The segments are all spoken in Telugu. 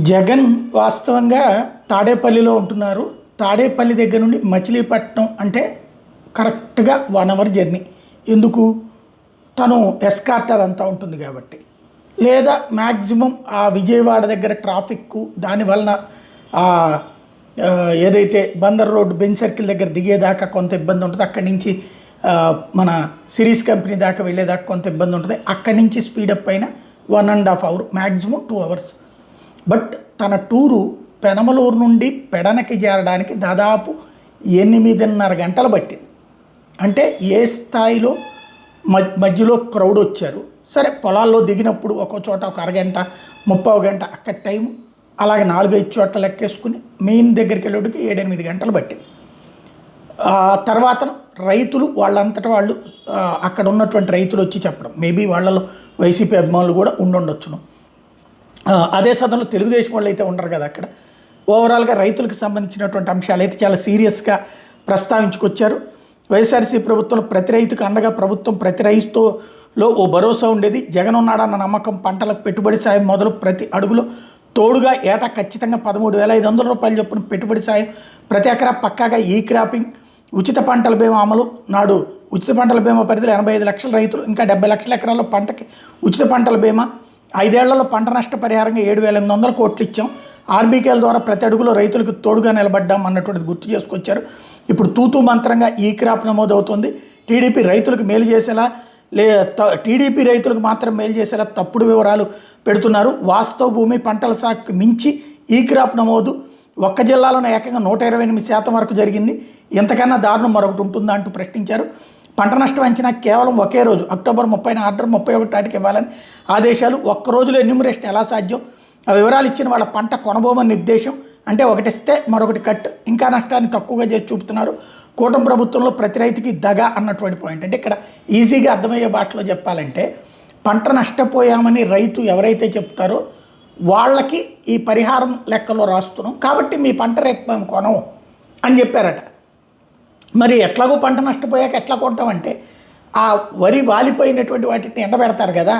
జగన్ వాస్తవంగా తాడేపల్లిలో ఉంటున్నారు. తాడేపల్లి దగ్గర నుండి మచిలీపట్నం అంటే కరెక్ట్‌గా 1 అవర్ జర్నీ. ఎందుకు? తను ఎస్కార్ట్ అదంతా ఉంటుంది కాబట్టి. లేదా మ్యాక్సిమం ఆ విజయవాడ దగ్గర ట్రాఫిక్కు దానివలన ఆహ్, ఏదైతే బందర్ రోడ్ బెంజ్ సర్కిల్ దగ్గర దిగేదాకా కొంత ఇబ్బంది ఉంటది. అక్కడి నుంచి మన సిరీస్ కంపెనీ దాకా వెళ్ళేదాకా కొంత ఇబ్బంది ఉంటది. అక్కడి నుంచి స్పీడప్ అయిన 1 ½ అవర్ మ్యాక్సిమం 2 అవర్స్. బట్ తన టూరు పెనమలూరు నుండి పెడనకి చేరడానికి దాదాపు 8:30 గంటలు పట్టింది. అంటే ఏ స్థాయిలో మధ్యలో క్రౌడ్ వచ్చారు. సరే పొలాల్లో దిగినప్పుడు ఒక్కో చోట ఒక అరగంట, 30 గంట అక్కడ టైము. అలాగే 4, 5 చోట్ల లెక్కేసుకుని మెయిన్ దగ్గరికి వెళ్ళేటికి 7, 8 గంటలు పట్టింది. తర్వాత రైతులు వాళ్ళంతట వాళ్ళు అక్కడ ఉన్నటువంటి రైతులు వచ్చి చెప్పడం. మేబీ వాళ్ళలో వైసీపీ అభిమానులు కూడా ఉండుండొచ్చును. అదే సమయంలో తెలుగుదేశం వాళ్ళు అయితే ఉండరు కదా అక్కడ. ఓవరాల్గా రైతులకు సంబంధించినటువంటి అంశాలు అయితే చాలా సీరియస్గా ప్రస్తావించుకొచ్చారు. వైఎస్ఆర్సీపీ ప్రభుత్వంలో ప్రతి రైతుకు అండగా ప్రభుత్వం ప్రతి రైతులో ఓ భరోసా ఉండేది. జగన్ ఉన్నాడన్న నమ్మకం, పంటలకు పెట్టుబడి సాయం మొదలు ప్రతి అడుగులో తోడుగా ఏటా ఖచ్చితంగా 13,500 రూపాయలు చొప్పున పెట్టుబడి సాయం, ప్రతి ఎకరా పక్కాగా ఈ క్రాపింగ్, ఉచిత పంటల బీమా అమలు. నాడు ఉచిత పంటల బీమా పరిధిలో 85 లక్షల రైతులు, ఇంకా 70 లక్షల ఎకరాల్లో పంటకి ఉచిత పంటల బీమా. 5 ఏళ్లలో పంట నష్ట పరిహారంగా 7,800 కోట్లు ఇచ్చాం. ఆర్బీకేల ద్వారా ప్రతి అడుగులో రైతులకు తోడుగా నిలబడ్డాం అన్నటువంటిది గుర్తు చేసుకొచ్చారు. ఇప్పుడు తూతూ మంత్రంగా ఈ క్రాప్ నమోదవుతుంది. టీడీపీ రైతులకు మేలు చేసేలా టీడీపీ రైతులకు మాత్రం మేలు చేసేలా తప్పుడు వివరాలు పెడుతున్నారు. వాస్తవ భూమి పంటల సాగుకు మించి ఈ క్రాప్ నమోదు ఒక్క జిల్లాలోనే ఏకంగా 128% వరకు జరిగింది. ఇంతకన్నా దారుణం మరొకటి ఉంటుందా అంటూ ప్రశ్నించారు. పంట నష్టం అంచనా కేవలం ఒకే రోజు అక్టోబర్ 30న ఆర్డర్ 31 నాటికి ఇవ్వాలని ఆదేశాలు. ఒక్క రోజులో ఎన్యూమరేషన్ ఎలా సాధ్యం? ఆ వివరాలు ఇచ్చిన వాళ్ళ పంట కొనబోమని నిర్దేశం. అంటే ఒకటిస్తే మరొకటి కట్. ఇంకా నష్టాన్ని తక్కువగా చేసి చూపుతున్నారు. కూటమి ప్రభుత్వంలో ప్రతి రైతుకి దగా అన్నటువంటి పాయింట్. అంటే ఇక్కడ ఈజీగా అర్థమయ్యే భాషలో చెప్పాలంటే పంట నష్టపోయామని రైతు ఎవరైతే చెప్తారో వాళ్ళకి ఈ పరిహారం లెక్కలో రాస్తున్నాం కాబట్టి మీ పంట రేపు మేము కొనం అని చెప్పారట. మరి ఎట్లాగో పంట నష్టపోయాక ఎట్లా కొంటామంటే ఆ వరి వాలిపోయినటువంటి వాటిని ఎండబెడతారు కదా,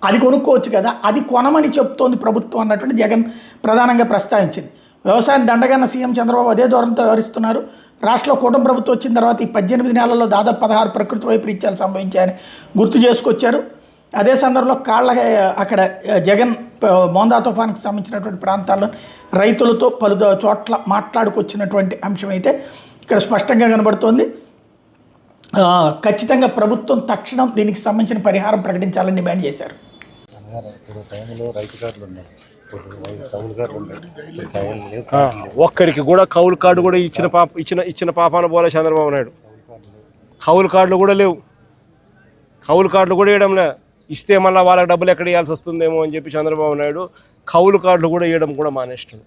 అది కొనుక్కోవచ్చు కదా, అది కొనమని చెప్తోంది ప్రభుత్వం అన్నటువంటి జగన్ ప్రధానంగా ప్రస్తావించింది. వ్యవసాయం దండగన్న సీఎం చంద్రబాబు అదే ధోరణితో వ్యవహరిస్తున్నారు. రాష్ట్రంలో కూటమి ప్రభుత్వం వచ్చిన తర్వాత ఈ 18 నెలల్లో దాదాపు 16 ప్రకృతి వైపరీత్యాలు సంభవించాయని గుర్తు చేసుకొచ్చారు. అదే సందర్భంలో అక్కడ జగన్ మోందా తుఫాన్కి సంబంధించినటువంటి ప్రాంతాల్లో రైతులతో పలు చోట్ల మాట్లాడుకొచ్చినటువంటి అంశం అయితే ఇక్కడ స్పష్టంగా కనబడుతోంది. ఖచ్చితంగా ప్రభుత్వం తక్షణం దీనికి సంబంధించిన పరిహారం ప్రకటించాలని డిమాండ్ చేశారు. ఒక్కరికి కూడా కౌలు కార్డు కూడా ఇచ్చిన పాపాన పోలే చంద్రబాబు నాయుడు. కౌలు కార్డులు కూడా లేవు. కౌలు కార్డులు కూడా ఇవ్వడంలే. ఇస్తే మళ్ళీ వాళ్ళకి డబ్బులు ఎక్కడ ఇవ్వాల్సి వస్తుందేమో అని చెప్పి చంద్రబాబు నాయుడు కౌలు కార్డులు కూడా ఇవ్వడం కూడా మానేస్తాడు.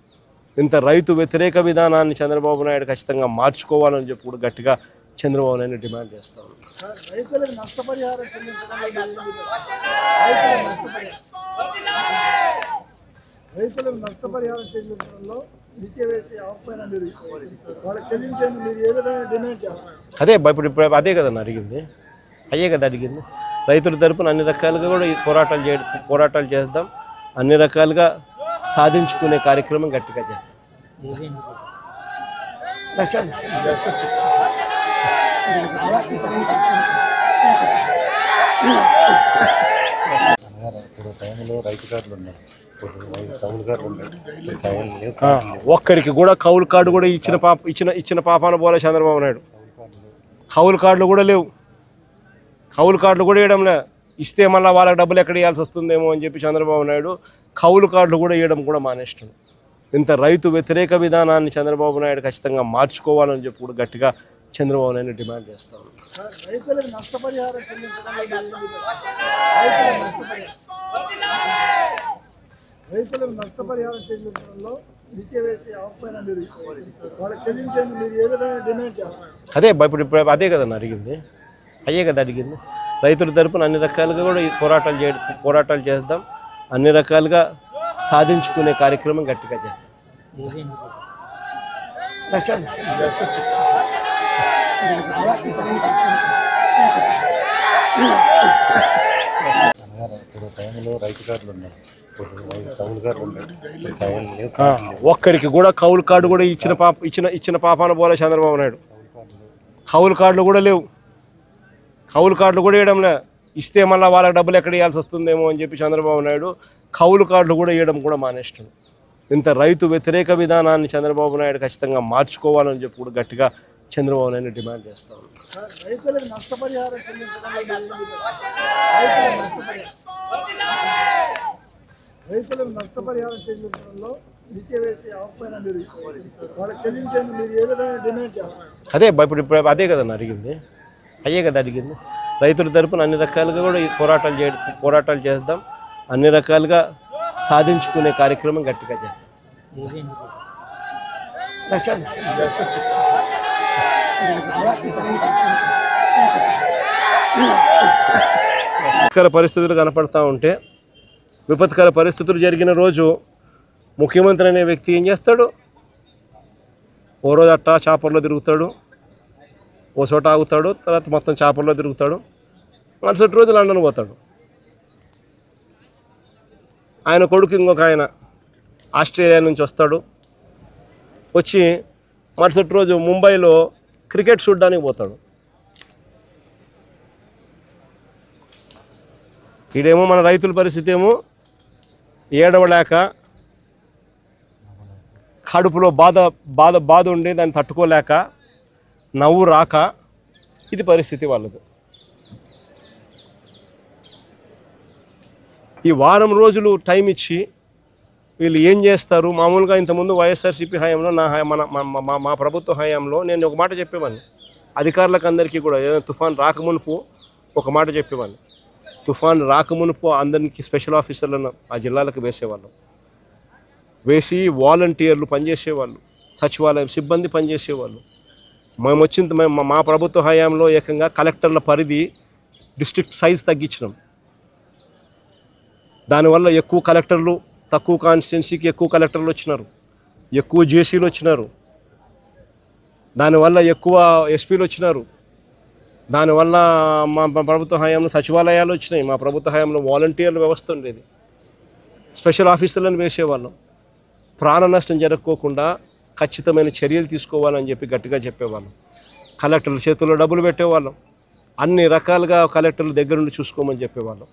ఇంత రైతు వ్యతిరేక విధానాన్ని చంద్రబాబు నాయుడు ఖచ్చితంగా మార్చుకోవాలని చెప్పి కూడా గట్టిగా చంద్రబాబు నాయుడు డిమాండ్ చేస్తాను. రైతులకు నష్టపరిహారం చెల్లించడంలో అదే ఇప్పుడు అదే కదన్న అడిగింది. అయ్యే కదా అడిగింది. రైతుల తరపున అన్ని రకాలుగా కూడా పోరాటాలు చేద్దాం, అన్ని రకాలుగా సాధించుకునే కార్యక్రమం గట్టిగా చేద్దాం. ఒక్కరికి కూడా కౌలు కార్డు కూడా ఇచ్చిన పాపాన పోలే చంద్రబాబు నాయుడు. కౌలు కార్డులు కూడా లేవు. కౌలు కార్డులు కూడా ఇవ్వడంలే. ఇస్తే మళ్ళీ వాళ్ళకి డబ్బులు ఎక్కడ ఇవ్వాల్సి వస్తుందేమో అని చెప్పి చంద్రబాబు నాయుడు కౌలు కార్డులు కూడా ఇవ్వడం కూడా మానేస్తాడు. ఇంత రైతు వ్యతిరేక విధానాన్ని చంద్రబాబు నాయుడు ఖచ్చితంగా మార్చుకోవాలని చెప్పి కూడా గట్టిగా చంద్రబాబు నాయుడు డిమాండ్ చేస్తాను. రైతులకు నష్టపరిహారం చెల్లించడంలో అదే ఇప్పుడు అదే కదన్న అడిగింది. అయ్యే కదా అడిగింది. రైతుల తరపున అన్ని రకాలుగా కూడా పోరాటాలు చేద్దాం, అన్ని రకాలుగా సాధించుకునే కార్యక్రమం గట్టిగా చేద్దాం. ఇప్పుడు టైంలో రైతు కార్డులు ఉన్నాయి, ఇప్పుడు కౌలు కార్డులు ఉన్నాయి, కౌలు లేవు, ఒక్కరికి కూడా కౌలు కార్డు కూడా ఇచ్చిన పాపాన పోలే చంద్రబాబు నాయుడు. కౌలు కార్డులు కూడా లేవు, కౌలు కార్డులు కూడా ఇవ్వడంలే. ఇస్తే మళ్ళీ వాళ్ళకి డబ్బులు ఎక్కడ ఇవ్వాల్సి వస్తుందేమో అని చెప్పి చంద్రబాబు నాయుడు కౌలు కార్డులు కూడా ఇవ్వడం కూడా మానేస్తాడు. ఇంత రైతు వ్యతిరేక విధానాన్ని చంద్రబాబు నాయుడు ఖచ్చితంగా మార్చుకోవాలని చెప్పి కూడా గట్టిగా చంద్రబాబు నాయుడు డిమాండ్ చేస్తాం. రైతులకు నష్టపరిహారం చెల్లించడంలో నిలిపివేసే ఆపైన మీరు వాళ్ళకి చెల్లించేందుకు మీరు ఏ విధంగా డిమాండ్ చేస్తారు? అదే ఇప్పుడు అదే కదన్న అడిగింది, అయ్యే కదా అడిగింది. రైతుల తరపున అన్ని రకాలుగా కూడా ఈ పోరాటాలు చేద్దాం, అన్ని రకాలుగా సాధించుకునే కార్యక్రమం గట్టిగా చేద్దాం. విపత్కర పరిస్థితులు కనపడతా ఉంటే, విపత్కర పరిస్థితులు జరిగిన రోజు ముఖ్యమంత్రి అనే వ్యక్తి ఏం చేస్తాడు? ఓ రోజు అట్టా చాపర్లో తిరుగుతాడు, ఓ చోట ఆగుతాడు, తర్వాత మొత్తం చాపర్లో తిరుగుతాడు, మరుసటి రోజు లండన్ పోతాడు. ఆయన కొడుకు ఇంకొక ఆయన ఆస్ట్రేలియా నుంచి వస్తాడు, వచ్చి మరుసటి రోజు ముంబైలో క్రికెట్ చూడడానికి పోతాడు. ఈడేమో మన రైతుల పరిస్థితి ఏమో ఏడవలేక, కడుపులో బాధ ఉండి దాన్ని తట్టుకోలేక, నవ్వు రాక, ఇది పరిస్థితి వాళ్ళది. ఈ వారం రోజులు టైం ఇచ్చి వీళ్ళు ఏం చేస్తారు? మామూలుగా ఇంతకుముందు వైఎస్ఆర్సీపీ హయాంలో మా ప్రభుత్వ హయాంలో నేను ఒక మాట చెప్పేవాడిని అధికారులకు అందరికీ కూడా. ఏదైనా తుఫాన్ రాకమునుపు ఒక మాట చెప్పేవాడిని, తుఫాన్ రాకమునుపు అందరికీ స్పెషల్ ఆఫీసర్లను ఆ జిల్లాలకు వేసేవాళ్ళం, వేసి వాలంటీర్లు పనిచేసేవాళ్ళు, సచివాలయం సిబ్బంది పనిచేసేవాళ్ళు. మా ప్రభుత్వ హయాంలో ఏకంగా కలెక్టర్ల పరిధి డిస్ట్రిక్ట్ సైజ్ తగ్గించినాం. దానివల్ల ఎక్కువ కలెక్టర్లు, తక్కువ కాన్స్టిట్యున్సీకి ఎక్కువ కలెక్టర్లు వచ్చినారు, ఎక్కువ జేసీలు వచ్చినారు, దానివల్ల ఎక్కువ ఎస్పీలు వచ్చినారు. దానివల్ల మా ప్రభుత్వ హయాంలో సచివాలయాలు వచ్చినాయి. మా ప్రభుత్వ హయాంలో వాలంటీర్ల వ్యవస్థ ఉండేది, స్పెషల్ ఆఫీసర్లను వేసేవాళ్ళం. ప్రాణ నష్టం జరగకోకుండా ఖచ్చితమైన చర్యలు తీసుకోవాలని చెప్పి గట్టిగా చెప్పేవాళ్ళం. కలెక్టర్ల చేతుల్లో డబ్బులు పెట్టేవాళ్ళం, అన్ని రకాలుగా కలెక్టర్ల దగ్గర నుండి చూసుకోమని చెప్పేవాళ్ళం.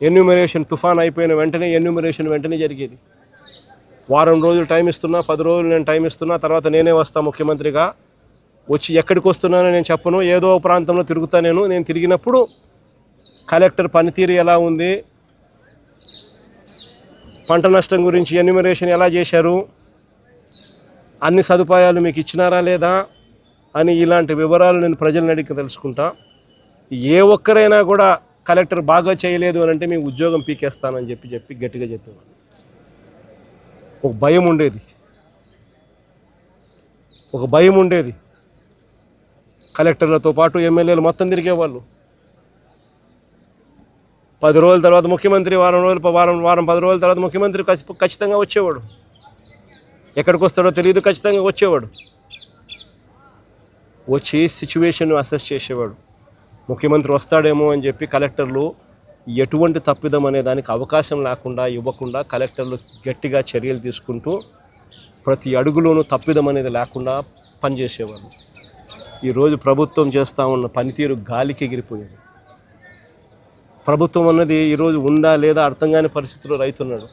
ఎన్యూమరేషన్ తుఫాన్ అయిపోయిన వెంటనే ఎన్యూమరేషన్ వెంటనే జరిగేది. వారం రోజులు టైం ఇస్తున్నా, 10 రోజులు నేను టైం ఇస్తున్నా, తర్వాత నేనే వస్తా ముఖ్యమంత్రిగా. వచ్చి ఎక్కడికి వస్తున్నానో నేను చెప్పను, ఏదో ప్రాంతంలో తిరుగుతా. నేను తిరిగినప్పుడు కలెక్టర్ పనితీరు ఎలా ఉంది, పంట నష్టం గురించి ఎన్యూమరేషన్ ఎలా చేశారు, అన్ని సదుపాయాలు మీకు ఇచ్చినారా లేదా అని ఇలాంటి వివరాలు నేను ప్రజలను అడిగి తెలుసుకుంటా. ఏ ఒక్కరైనా కూడా కలెక్టర్ బాగా చేయలేదు అని అంటే మీ ఉద్యోగం పీకేస్తానని చెప్పి గట్టిగా చెప్పేవాళ్ళు. ఒక భయం ఉండేది. కలెక్టర్లతో పాటు ఎమ్మెల్యేలు మొత్తం తిరిగేవాళ్ళు. 10 రోజుల తర్వాత ముఖ్యమంత్రి, వారం 10 రోజుల తర్వాత ముఖ్యమంత్రి ఖచ్చితంగా వచ్చేవాడు. ఎక్కడికి వస్తాడో తెలియదు, ఖచ్చితంగా వచ్చేవాడు. వచ్చి సిచ్యువేషన్ అసెస్ చేసేవాడు. ముఖ్యమంత్రి వస్తాడేమో అని చెప్పి కలెక్టర్లు ఎటువంటి తప్పిదం అనే దానికి అవకాశం లేకుండా ఇవ్వకుండా కలెక్టర్లు గట్టిగా చర్యలు తీసుకుంటూ ప్రతి అడుగులోనూ తప్పిదం అనేది లేకుండా పనిచేసేవాళ్ళు. ఈరోజు ప్రభుత్వం చేస్తూ ఉన్న పనితీరు గాలికి ఎగిరిపోయేది. ప్రభుత్వం అన్నది ఈరోజు ఉందా లేదా అర్థం కాని పరిస్థితిలో రైతున్నాడు.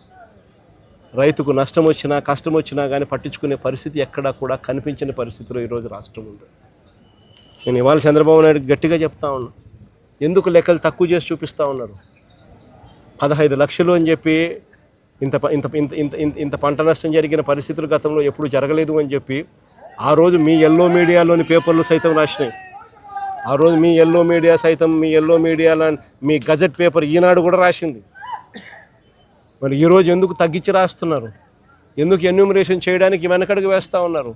రైతుకు నష్టం వచ్చినా కష్టం వచ్చినా కానీ పట్టించుకునే పరిస్థితి ఎక్కడా కూడా కనిపించని పరిస్థితిలో ఈరోజు రాష్ట్రం ఉంది. నేను ఇవాళ చంద్రబాబు నాయుడు గట్టిగా చెప్తా ఉన్నా, ఎందుకు లెక్కలు తక్కువ చేసి చూపిస్తూ ఉన్నారు? 15 లక్షలు అని చెప్పి ఇంత పంట నష్టం జరిగిన పరిస్థితులు గతంలో ఎప్పుడు జరగలేదు అని చెప్పి ఆ రోజు మీ ఎల్లో మీడియాలోని పేపర్లు సైతం రాసినాయి. ఆ రోజు మీ ఎల్లో మీడియా సైతం, మీ ఎల్లో మీడియాలో మీ గజెట్ పేపర్ ఈనాడు కూడా రాసింది. మరి ఈరోజు ఎందుకు తగ్గించి రాస్తున్నారు? ఎందుకు ఎన్యూమరేషన్ చేయడానికి వెనకడుగు వేస్తూ ఉన్నారు?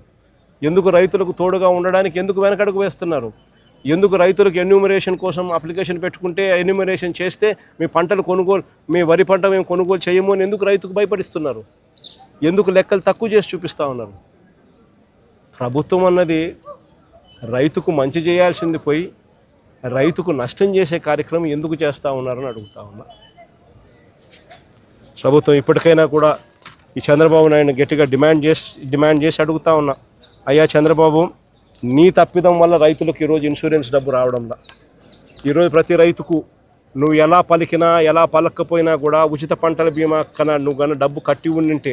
ఎందుకు రైతులకు తోడుగా ఉండడానికి ఎందుకు వెనకడుగు వేస్తున్నారు? ఎందుకు రైతులకు ఎన్యూమరేషన్ కోసం అప్లికేషన్ పెట్టుకుంటే ఎన్యూమరేషన్ చేస్తే మీ పంటలు కొనుగోలు, మీ వరి పంట మేము కొనుగోలు చేయము అని ఎందుకు రైతుకు భయపడిస్తున్నారు? ఎందుకు లెక్కలు తక్కువ చేసి చూపిస్తూ ఉన్నారు? ప్రభుత్వం అన్నది రైతుకు మంచి చేయాల్సింది పోయి రైతుకు నష్టం చేసే కార్యక్రమం ఎందుకు చేస్తూ ఉన్నారని అడుగుతా ఉన్నా. ప్రభుత్వం ఇప్పటికైనా కూడా ఈ చంద్రబాబు నాయుడు గట్టిగా డిమాండ్ చేసి అడుగుతా ఉన్నా, అయ్యా చంద్రబాబు, నీ తప్పిదం వల్ల రైతులకు ఈరోజు ఇన్సూరెన్స్ డబ్బు రావడంలా. ఈరోజు ప్రతి రైతుకు నువ్వు ఎలా పలికినా ఎలా పలకపోయినా కూడా ఉచిత పంటల బీమా కన్నా నువ్వు కానీ డబ్బు కట్టి ఉండింటే,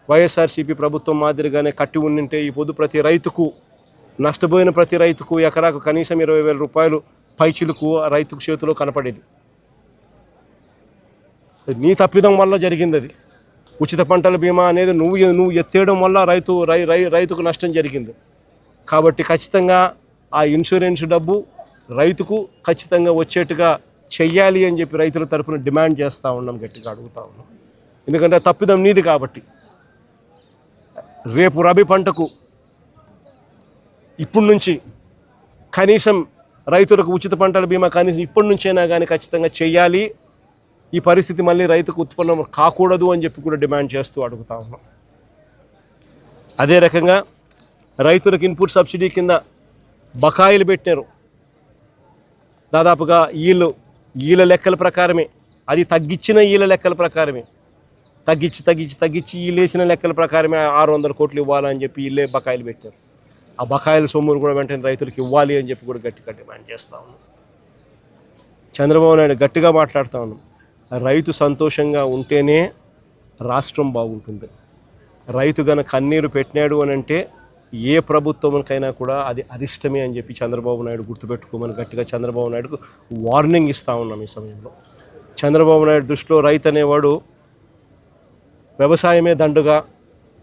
వైఎస్ఆర్సీపీ ప్రభుత్వం మాదిరిగానే కట్టి ఉండింటే ఈ పొద్దు ప్రతి రైతుకు, నష్టపోయిన ప్రతి రైతుకు ఎకరాకు కనీసం 20,000 రూపాయలు పైచిలకు రైతుకు చేతిలో కనపడేది. నీ తప్పిదం వల్ల జరిగింది అది. ఉచిత పంటల బీమా అనేది నువ్వు ఎత్తేయడం వల్ల రైతుకు నష్టం జరిగింది. కాబట్టి ఖచ్చితంగా ఆ ఇన్సూరెన్స్ డబ్బు రైతుకు ఖచ్చితంగా వచ్చేట్టుగా చెయ్యాలి అని చెప్పి రైతుల తరఫున డిమాండ్ చేస్తూ ఉన్నాం, గట్టిగా అడుగుతూ ఉన్నాం. ఎందుకంటే తప్పిదం నీది కాబట్టి. రేపు రబీ పంటకు ఇప్పటి నుంచి కనీసం రైతులకు ఉచిత పంటల బీమా కనీసం ఇప్పటి నుంచైనా కానీ ఖచ్చితంగా చెయ్యాలి. ఈ పరిస్థితి మళ్ళీ రైతుకు ఉత్పన్నం కాకూడదు అని చెప్పి కూడా డిమాండ్ చేస్తూ అడుగుతా ఉన్నాం. అదే రకంగా రైతులకు ఇన్పుట్ సబ్సిడీ కింద బకాయిలు పెట్టారు. దాదాపుగా ఈల లెక్కల ప్రకారమే, అది తగ్గించిన ఈల లెక్కల ప్రకారమే, తగ్గించి ఈలేసిన లెక్కల ప్రకారమే 600 కోట్లు ఇవ్వాలని చెప్పి వీళ్ళే బకాయిలు పెట్టారు. ఆ బకాయిల సొమ్మును కూడా వెంటనే రైతులకు ఇవ్వాలి అని చెప్పి కూడా గట్టిగా డిమాండ్ చేస్తూ ఉన్నాం. చంద్రబాబు నాయుడు గట్టిగా మాట్లాడుతూ ఉన్నాం, రైతు సంతోషంగా ఉంటేనే రాష్ట్రం బాగుంటుంది. రైతు గనక కన్నీరు పెట్టినాడు అని అంటే ఏ ప్రభుత్వంకైనా కూడా అది అరిష్టమే అని చెప్పి చంద్రబాబు నాయుడు గుర్తుపెట్టుకోమని గట్టిగా చంద్రబాబు నాయుడుకు వార్నింగ్ ఇస్తూ ఉన్నాం. ఈ సమయంలో చంద్రబాబు నాయుడు దృష్టిలో రైతు అనేవాడు వ్యవసాయమే దండుగా,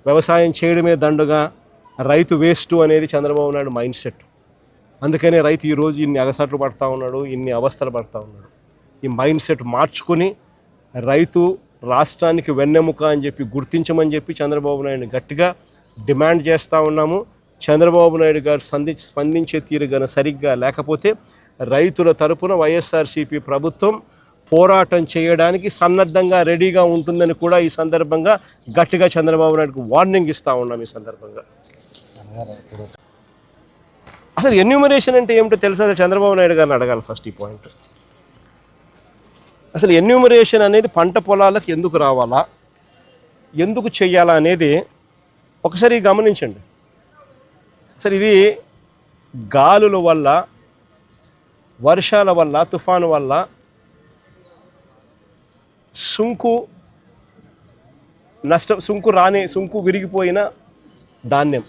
వ్యవసాయం చేయడమే దండుగా, రైతు వేస్ట్ అనేది చంద్రబాబు నాయుడు మైండ్ సెట్. అందుకనే రైతు ఈరోజు ఇన్ని అగసాట్లు పడుతూ ఉన్నాడు, ఇన్ని అవస్థలు పడుతూ ఉన్నాడు. ఈ మైండ్ సెట్ మార్చుకొని రైతు రాష్ట్రానికి వెన్నెముక అని చెప్పి గుర్తించమని చెప్పి చంద్రబాబు నాయుడు గట్టిగా డిమాండ్ చేస్తూ ఉన్నాము. చంద్రబాబు నాయుడు గారు స్పందించే తీరు గన సరిగ్గా లేకపోతే రైతుల తరపున వైఎస్ఆర్సీపీ ప్రభుత్వం పోరాటం చేయడానికి సన్నద్ధంగా రెడీగా ఉంటుందని కూడా ఈ సందర్భంగా గట్టిగా చంద్రబాబు నాయుడుకు వార్నింగ్ ఇస్తూ ఉన్నాం. ఈ సందర్భంగా అసలు ఎన్యూమరేషన్ అంటే ఏమిటో తెలుసా? చంద్రబాబు నాయుడు గారిని అడగాలి ఫస్ట్ ఈ పాయింట్. అసలు ఎన్యూమరేషన్ అనేది పంట పొలాలకు ఎందుకు రావాలా, ఎందుకు చెయ్యాలా అనేది ఒకసారి గమనించండి. సరే, ఇది గాలుల వల్ల, వర్షాల వల్ల, తుఫాను వల్ల సుంకు విరిగిపోయిన ధాన్యం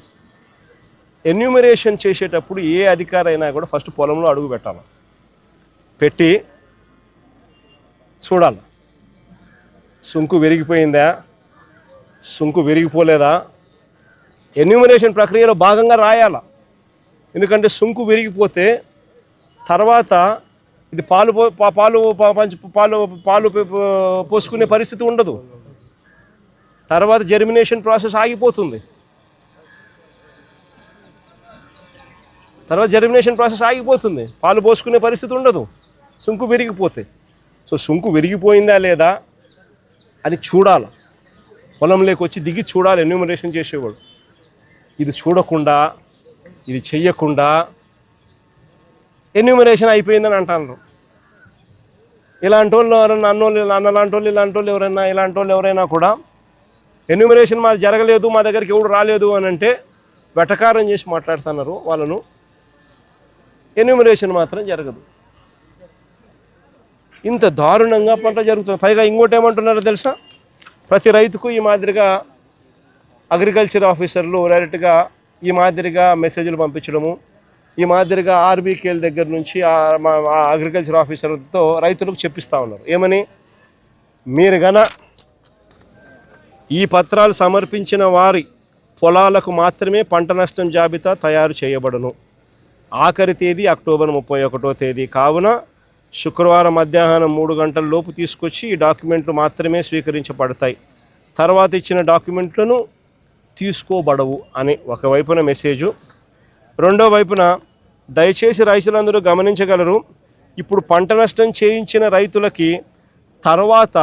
ఎన్యూమరేషన్ చేసేటప్పుడు ఏ అధికారైనా కూడా ఫస్ట్ పొలంలో అడుగు పెట్టాలి, పెట్టి చూడాలి సుంకు విరిగిపోయిందా, సుంకు విరిగిపోలేదా. ఎన్యూమరేషన్ ప్రక్రియలో భాగంగా రాయాల. ఎందుకంటే సుంకు విరిగిపోతే తర్వాత ఇది పాలు పోసుకునే పరిస్థితి ఉండదు. తర్వాత జర్మినేషన్ ప్రాసెస్ ఆగిపోతుంది. పాలు పోసుకునే పరిస్థితి ఉండదు సుంకు విరిగిపోతే. సో సుంకు విరిగిపోయిందా లేదా అని చూడాలి. పొలంలోకి వచ్చి దిగి చూడాలి ఎన్యూమరేషన్ చేసేవాడు. ఇది చూడకుండా, ఇది చెయ్యకుండా ఎన్యూమరేషన్ అయిపోయిందని అంటారు. ఇలాంటి వాళ్ళు ఎవరైనా ఇలాంటి వాళ్ళు ఎవరైనా కూడా ఎన్యూమరేషన్ మాది జరగలేదు, మా దగ్గరికి ఎవడు రాలేదు అని అంటే వెటకారం చేసి మాట్లాడుతున్నారు వాళ్ళను. ఎన్యూమరేషన్ మాత్రం జరగదు. ఇంత దారుణంగా పంట జరుగుతుంది. పైగా ఇంకోటి ఏమంటున్నారో తెలుసా? ప్రతి రైతుకు ఈ మాదిరిగా అగ్రికల్చర్ ఆఫీసర్లు డైరెక్ట్గా ఈ మాదిరిగా మెసేజ్లు పంపించడము, ఈ మాదిరిగా ఆర్బీకేల దగ్గర నుంచి అగ్రికల్చర్ ఆఫీసర్లతో రైతులకు చెప్పిస్తూ ఉన్నారు. ఏమని? మీరు గన ఈ పత్రాలు సమర్పించిన వారి పొలాలకు మాత్రమే పంట నష్టం జాబితా తయారు చేయబడును. ఆఖరి తేదీ అక్టోబర్ 31వ తేదీ కావున శుక్రవారం మధ్యాహ్నం 3 గంటల లోపు తీసుకొచ్చి ఈ డాక్యుమెంట్లు మాత్రమే స్వీకరించబడతాయి. తర్వాత ఇచ్చిన డాక్యుమెంట్లను తీసుకోబడవు అని ఒకవైపున మెసేజు. రెండో వైపున దయచేసి రైతులందరూ గమనించగలరు, ఇప్పుడు పంట నష్టం చేయించిన రైతులకి తర్వాత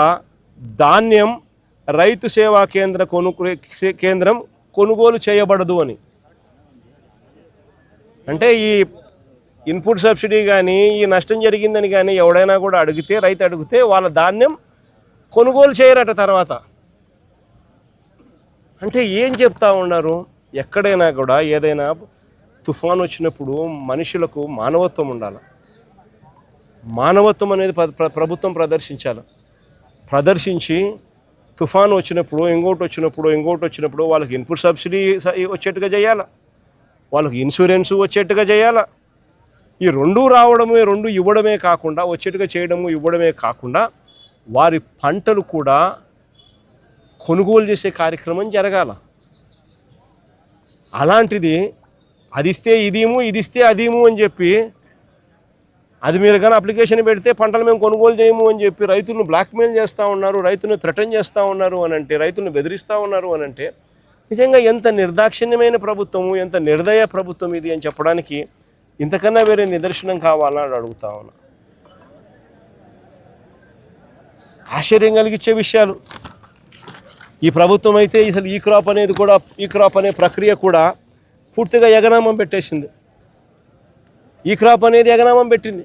ధాన్యం రైతు సేవా కేంద్రం కొనుగోలు చేయబడదు అని. అంటే ఈ ఇన్పుట్ సబ్సిడీ కానీ, ఈ నష్టం జరిగిందని కానీ ఎవడైనా కూడా రైతు అడిగితే వాళ్ళ ధాన్యం కొనుగోలు చేయరట తర్వాత. అంటే ఏం చెప్తా ఉన్నారు? ఎక్కడైనా కూడా ఏదైనా తుఫాను వచ్చినప్పుడు మనుషులకు మానవత్వం ఉండాలి. మానవత్వం అనేది ప్రభుత్వం ప్రదర్శించి తుఫాను వచ్చినప్పుడు ఇంకోటి వచ్చినప్పుడు వాళ్ళకి ఇన్పుట్ సబ్సిడీ వచ్చేట్టుగా చేయాలి, వాళ్ళకి ఇన్సూరెన్స్ వచ్చేట్టుగా చేయాలి. ఈ రెండు రావడమే, రెండు ఇవ్వడమే కాకుండా, వచ్చేట్టుగా చేయడము ఇవ్వడమే కాకుండా వారి పంటలు కూడా కొనుగోలు చేసే కార్యక్రమం జరగాల. అలాంటిది అది ఇస్తే ఇదేమో, ఇది ఇస్తే అదేమో అని చెప్పి, అది మీరు కానీ అప్లికేషన్ పెడితే పంటలు మేము కొనుగోలు చేయము అని చెప్పి రైతులను బ్లాక్మెయిల్ చేస్తూ ఉన్నారు, రైతులను థ్రెటన్ చేస్తూ ఉన్నారు అని అంటే, రైతులను బెదిరిస్తూ ఉన్నారు అని అంటే నిజంగా ఎంత నిర్దాక్షిణ్యమైన ప్రభుత్వము, ఎంత నిర్దయ ప్రభుత్వం ఇది అని చెప్పడానికి ఇంతకన్నా వేరే నిదర్శనం కావాలని అడుగుతా ఉన్నా. ఆశ్చర్యం కలిగించే విషయాలు. ఈ ప్రభుత్వం అయితే అసలు ఈ క్రాప్ అనే ప్రక్రియ కూడా పూర్తిగా ఎగనామం పెట్టేసింది. ఈ క్రాప్ అనేది ఎగనామం పెట్టింది.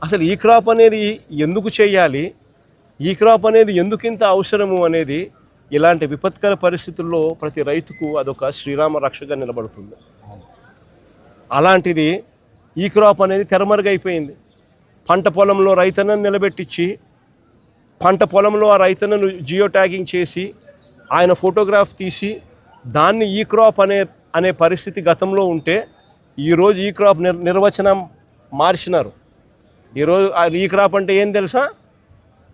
అసలు ఈ క్రాప్ అనేది ఎందుకు చేయాలి, ఈ క్రాప్ అనేది ఎందుకు ఇంత అవసరము అనేది ఇలాంటి విపత్కర పరిస్థితుల్లో ప్రతి రైతుకు అదొక శ్రీరామ రక్షగా నిలబడుతుంది. అలాంటిది ఈ క్రాప్ అనేది తెరమరుగైపోయింది. పంట పొలంలో రైతన్నను నిలబెట్టించి, పంట పొలంలో ఆ రైతన్నను జియో ట్యాగింగ్ చేసి, ఆయన ఫోటోగ్రాఫ్ తీసి దాన్ని ఈ క్రాప్ అనే పరిస్థితి గతంలో ఉంటే, ఈరోజు ఈ క్రాప్ నిర్వచనం మార్చినారు. ఈరోజు ఈ క్రాప్ అంటే ఏం తెలుసా?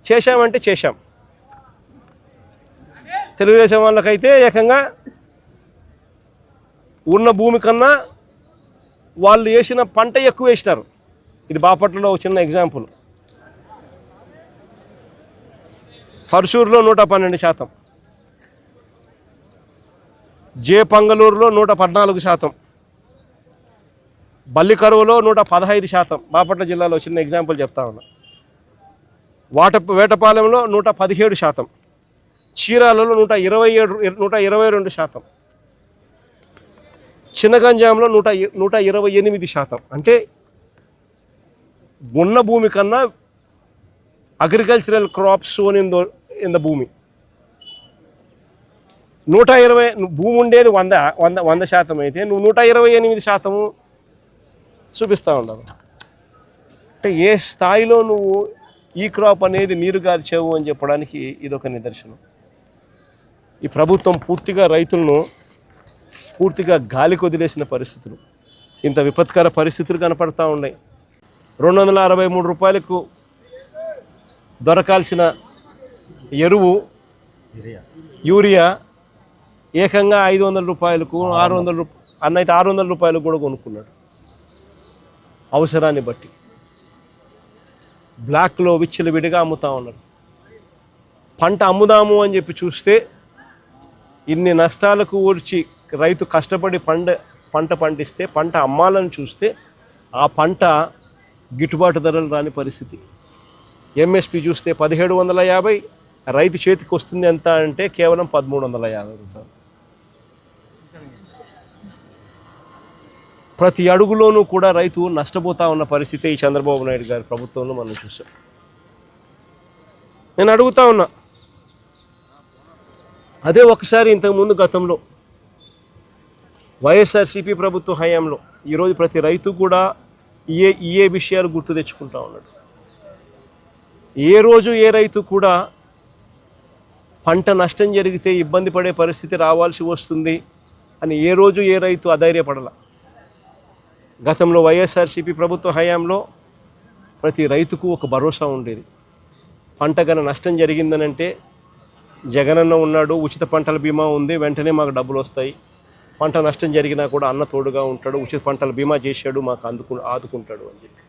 చేశామంటే చేశాం. తెలుగుదేశం వాళ్ళకైతే ఏకంగా ఉన్న భూమి కన్నా వాళ్ళు వేసిన పంట ఎక్కువ వేసినారు. ఇది బాపట్లలో ఒక చిన్న ఎగ్జాంపుల్. పర్చూరులో 112%, పంగళూరులో 114%, బల్లికరువులో 115%. బాపట్ల జిల్లాలో చిన్న ఎగ్జాంపుల్ చెప్తా ఉన్నా. వేటపాలెంలో 117%, చీరాలలో 122%, చిన్నగంజాంలో 128%. అంటే ఉన్న భూమి కన్నా agricultural crops sown in the భూమి 120 భూమి ఉండేది 100% అయితే నువ్వు 128% చూపిస్తూ ఉండవు. అంటే ఏ స్థాయిలో నువ్వు ఈ క్రాప్ అనేది నీరు గార్చావు అని చెప్పడానికి ఇదొక నిదర్శనం. ఈ ప్రభుత్వం పూర్తిగా రైతులను పూర్తిగా గాలికి వదిలేసిన పరిస్థితులు, ఇంత విపత్కర పరిస్థితులు కనపడతా ఉన్నాయి. 263 రూపాయలకు దొరకాల్సిన ఎరువు యూరియా ఏకంగా 500 రూపాయలకు, 600 రూపాయలు అన్నైతే 600 రూపాయలకు కూడా కొనుక్కున్నాడు అవసరాన్ని బట్టి. బ్లాక్లో విచ్చలవిడిగా అమ్ముతూ ఉన్నారు. పంట అమ్ముదాము అని చెప్పి చూస్తే ఇన్ని నష్టాలకు ఊర్చి రైతు కష్టపడి పంట పండిస్తే, పంట అమ్మాలని చూస్తే ఆ పంట గిట్టుబాటు ధరలు రాని పరిస్థితి. ఎంఎస్పి చూస్తే 1750, రైతు చేతికి వస్తుంది ఎంత అంటే కేవలం 1350 రూపాయలు. ప్రతి అడుగులోనూ కూడా రైతు నష్టపోతా ఉన్న పరిస్థితి ఈ చంద్రబాబు నాయుడు గారి ప్రభుత్వంలో మనం చూసాం. నేను అడుగుతా ఉన్నా, అదే ఒకసారి ఇంతకుముందు గతంలో వైఎస్ఆర్సీపీ ప్రభుత్వ హయాంలో ఈరోజు ప్రతి రైతు కూడా ఏ విషయాలు గుర్తు తెచ్చుకుంటా ఉన్నాడు. ఏ రోజు ఏ రైతు కూడా పంట నష్టం జరిగితే ఇబ్బంది పడే పరిస్థితి రావాల్సి వస్తుంది అని ఏ రోజు ఏ రైతు అధైర్యపడాల. గతంలో వైఎస్ఆర్సీపీ ప్రభుత్వ హయాంలో ప్రతి రైతుకు ఒక భరోసా ఉండేది. పంట గన నష్టం జరిగిందనంటే జగనన్న ఉన్నాడు, ఉచిత పంటల బీమా ఉంది, వెంటనే మాకు డబ్బులు వస్తాయి. పంట నష్టం జరిగినా కూడా అన్న తోడుగా ఉంటాడు, ఉచిత పంటల బీమా చేశాడు, మాకు ఆదుకుంటాడు అని చెప్పి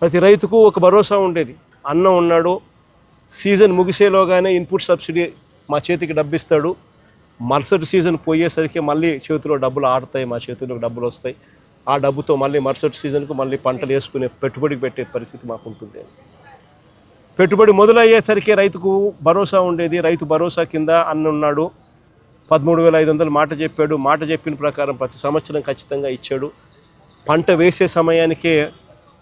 ప్రతి రైతుకు ఒక భరోసా ఉండేది. అన్న ఉన్నాడు, సీజన్ ముగిసేలోగానే ఇన్పుట్ సబ్సిడీ మా చేతికి డబ్బు ఇస్తాడు, మరుసటి సీజన్ పోయేసరికి మళ్ళీ చేతిలో డబ్బులు ఆడతాయి, మా చేతిలో డబ్బులు వస్తాయి, ఆ డబ్బుతో మళ్ళీ మరుసటి సీజన్కు మళ్ళీ పంటలు వేసుకునే పెట్టుబడికి పెట్టే పరిస్థితి మాకు ఉంటుంది. పెట్టుబడి మొదలయ్యేసరికి రైతుకు భరోసా ఉండేది. రైతు భరోసా కింద అన్న ఉన్నాడు, 13,500 మాట చెప్పాడు. మాట చెప్పిన ప్రకారం ప్రతి సంవత్సరం ఖచ్చితంగా ఇచ్చాడు. పంట వేసే సమయానికే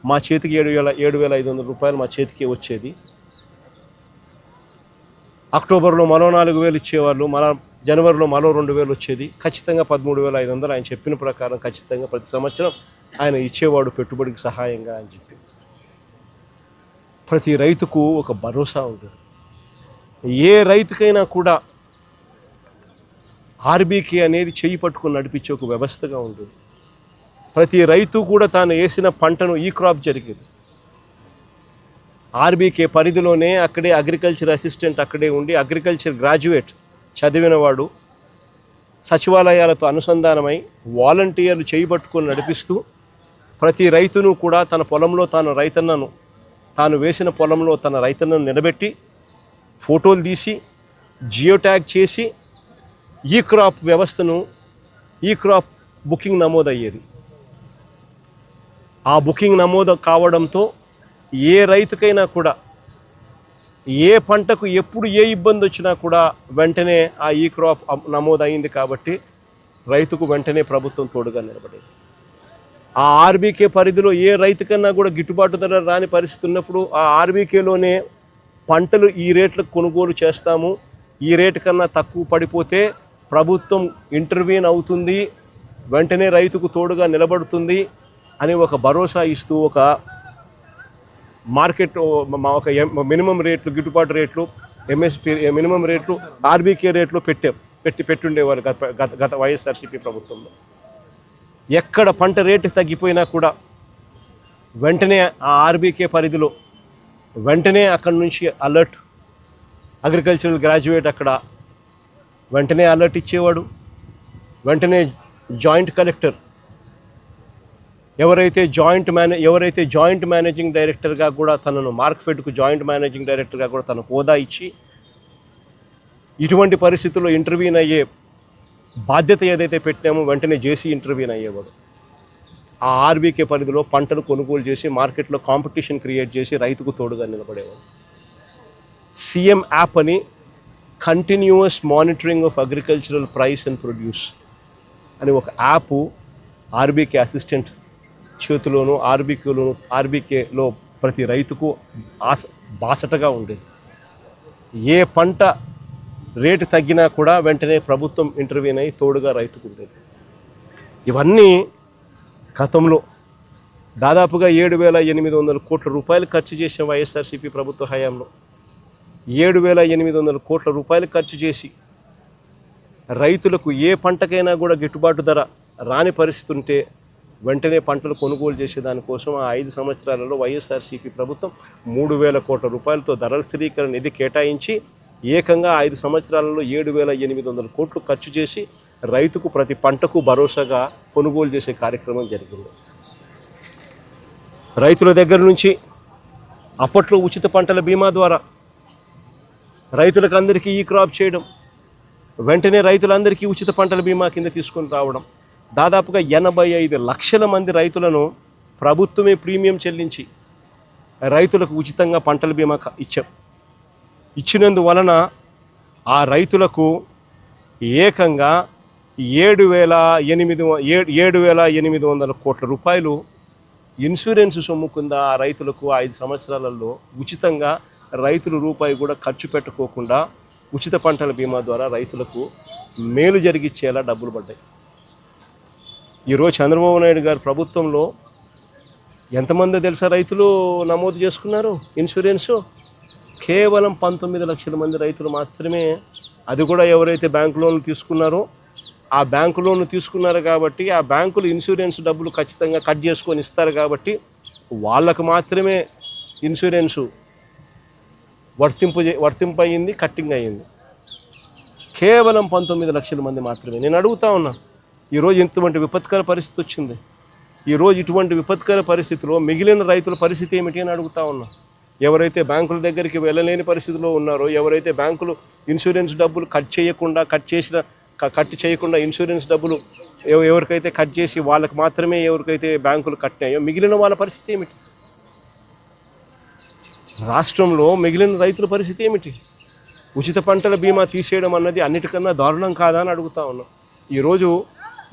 మా చేతికి 7,500 రూపాయలు మా చేతికి వచ్చేది. అక్టోబర్లో మరో 4,000 ఇచ్చేవాళ్ళు, జనవరిలో మరో 2,000 వచ్చేది. ఖచ్చితంగా 13,500 ఆయన చెప్పిన ప్రకారం ఖచ్చితంగా ప్రతి సంవత్సరం ఆయన ఇచ్చేవాడు పెట్టుబడికి సహాయంగా అని చెప్పి. ప్రతి రైతుకు ఒక భరోసా ఉంటుంది. ఏ రైతుకైనా కూడా ఆర్బీకే అనేది చేయి పట్టుకుని నడిపించే ఒక వ్యవస్థగా ఉంటుంది. ప్రతి రైతు కూడా తాను వేసిన పంటను ఈ క్రాప్ జరిగేది. ఆర్బీకే పరిధిలోనే అక్కడే అగ్రికల్చర్ అసిస్టెంట్ అక్కడే ఉండి అగ్రికల్చర్ గ్రాడ్యుయేట్ చదివినవాడు సచివాలయాలతో అనుసంధానమై వాలంటీర్లు చేయబట్టుకొని నడిపిస్తూ ప్రతి రైతును కూడా తన పొలంలో తాను వేసిన పొలంలో తన రైతన్నను నిలబెట్టి ఫోటోలు తీసి జియో ట్యాగ్ చేసి ఈ క్రాప్ వ్యవస్థను ఈ క్రాప్ బుకింగ్ నమోదయ్యేది. ఆ బుకింగ్ నమోదు కావడంతో ఏ రైతుకైనా కూడా ఏ పంటకు ఎప్పుడు ఏ ఇబ్బంది వచ్చినా కూడా వెంటనే ఆ ఈ క్రాప్ నమోదైంది కాబట్టి రైతుకు వెంటనే ప్రభుత్వం తోడుగా నిలబడేది. ఆ ఆర్బీకే పరిధిలో ఏ రైతుకన్నా కూడా గిట్టుబాటు ధర రాని పరిస్థితి ఉన్నప్పుడు ఆ ఆర్బీకేలోనే పంటలు ఈ రేట్లకు కొనుగోలు చేస్తాము, ఈ రేటు కన్నా తక్కువ పడిపోతే ప్రభుత్వం ఇంటర్వ్యూన్ అవుతుంది, వెంటనే రైతుకు తోడుగా నిలబడుతుంది అని ఒక భరోసా ఇస్తూ ఒక మార్కెట్ ఒక మినిమం రేట్లు, గిట్టుబాటు రేట్లు, ఎంఎస్పీ మినిమం రేట్లు, ఆర్బీకే రేట్లు పెట్టుండేవారు గత వైఎస్ఆర్సీపీ ప్రభుత్వంలో. ఎక్కడ పంట రేటు తగ్గిపోయినా కూడా వెంటనే ఆ ఆర్బీకే పరిధిలో వెంటనే అక్కడి నుంచి అలర్ట్, అగ్రికల్చరల్ గ్రాడ్యుయేట్ అక్కడ వెంటనే అలర్ట్ ఇచ్చేవాడు. వెంటనే జాయింట్ కలెక్టర్ ఎవరైతే జాయింట్ మేనేజింగ్ డైరెక్టర్గా కూడా తనను మార్క్ఫెడ్కు జాయింట్ మేనేజింగ్ డైరెక్టర్గా కూడా తనకు హోదా ఇచ్చి ఇటువంటి పరిస్థితుల్లో ఇంటర్వ్యూన్ అయ్యే బాధ్యత ఏదైతే పెట్టామో వెంటనే జేసీ ఇంటర్వ్యూన్ అయ్యేవాడు. ఆ ఆర్బీకే పరిధిలో పంటలు కొనుగోలు చేసి మార్కెట్లో కాంపిటీషన్ క్రియేట్ చేసి రైతుకు తోడుగా నిలబడేవాడు. సీఎం యాప్ అని continuous monitoring of agricultural price and produce అని ఒక యాప్ ఆర్బీకే అసిస్టెంట్ చేతిలోనూ ఆర్బీకేలో ప్రతి రైతుకు బాసటగా ఉండేది. ఏ పంట రేటు తగ్గినా కూడా వెంటనే ప్రభుత్వం ఇంటర్వ్యూన్ అయ్యి తోడుగా రైతుకు ఉండేది. ఇవన్నీ గతంలో దాదాపుగా 7,800 కోట్ల రూపాయలు ఖర్చు చేసిన వైఎస్ఆర్సీపీ ప్రభుత్వ హయాంలో 7,800 కోట్ల రూపాయలు ఖర్చు చేసి రైతులకు ఏ పంటకైనా కూడా గిట్టుబాటు ధర రాని పరిస్థితి ఉంటే వెంటనే పంటలు కొనుగోలు చేసే దానికోసం ఆ 5 సంవత్సరాలలో వైఎస్ఆర్సీపీ ప్రభుత్వం 3,000 కోట్ల రూపాయలతో ధరల స్థిరీకరణ నిధి కేటాయించి ఏకంగా 5 సంవత్సరాలలో 7,800 కోట్లు ఖర్చు చేసి రైతుకు ప్రతి పంటకు భరోసాగా కొనుగోలు చేసే కార్యక్రమం జరిగింది. రైతుల దగ్గర నుంచి అప్పట్లో ఉచిత పంటల బీమా ద్వారా రైతులకు అందరికీ ఈ క్రాప్ చేయడం, వెంటనే రైతులందరికీ ఉచిత పంటల బీమా కింద తీసుకొని రావడం, దాదాపుగా 85 లక్షల మంది రైతులను ప్రభుత్వమే ప్రీమియం చెల్లించి రైతులకు ఉచితంగా పంటల బీమా ఇచ్చినందువలన ఆ రైతులకు ఏకంగా 7,800 కోట్ల రూపాయలు ఇన్సూరెన్స్ సొమ్ము కింద ఆ రైతులకు 5 సంవత్సరాలలో ఉచితంగా రైతులు రూపాయి కూడా ఖర్చు పెట్టుకోకుండా ఉచిత పంటల బీమా ద్వారా రైతులకు మేలు జరిగిచ్చేలా డబ్బులు పడ్డాయి. ఈరోజు చంద్రబాబు నాయుడు గారి ప్రభుత్వంలో ఎంతమంది తెలుసా రైతులు నమోదు చేసుకున్నారు ఇన్సూరెన్సు? కేవలం 19 లక్షల మంది రైతులు మాత్రమే. అది కూడా ఎవరైతే బ్యాంకు లోన్లు తీసుకున్నారో ఆ బ్యాంకు లోన్లు తీసుకున్నారు కాబట్టి ఆ బ్యాంకులు ఇన్సూరెన్స్ డబ్బులు ఖచ్చితంగా కట్ చేసుకొని ఇస్తారు కాబట్టి వాళ్ళకు మాత్రమే ఇన్సూరెన్సు వర్తింపయింది, కట్టింగ్ అయ్యింది. కేవలం 19 లక్షల మంది మాత్రమే. నేను అడుగుతా ఉన్నా, ఈరోజు ఇటువంటి విపత్కర పరిస్థితి వచ్చింది. ఈరోజు ఇటువంటి విపత్కర పరిస్థితిలో మిగిలిన రైతుల పరిస్థితి ఏమిటి అని అడుగుతా ఉన్నా. ఎవరైతే బ్యాంకుల దగ్గరికి వెళ్ళలేని పరిస్థితిలో ఉన్నారో, ఎవరైతే బ్యాంకులు ఇన్సూరెన్స్ డబ్బులు కట్ చేయకుండా ఇన్సూరెన్స్ డబ్బులు ఎవరికైతే కట్ చేసి వాళ్ళకి మాత్రమే ఎవరికైతే బ్యాంకులు కట్టాయో మిగిలిన వాళ్ళ పరిస్థితి ఏమిటి? రాష్ట్రంలో మిగిలిన రైతుల పరిస్థితి ఏమిటి? ఉచిత పంటల బీమా తీసేయడం అన్నది అన్నిటికన్నా దారుణం కాదా అని అడుగుతా ఉన్నాం. ఈరోజు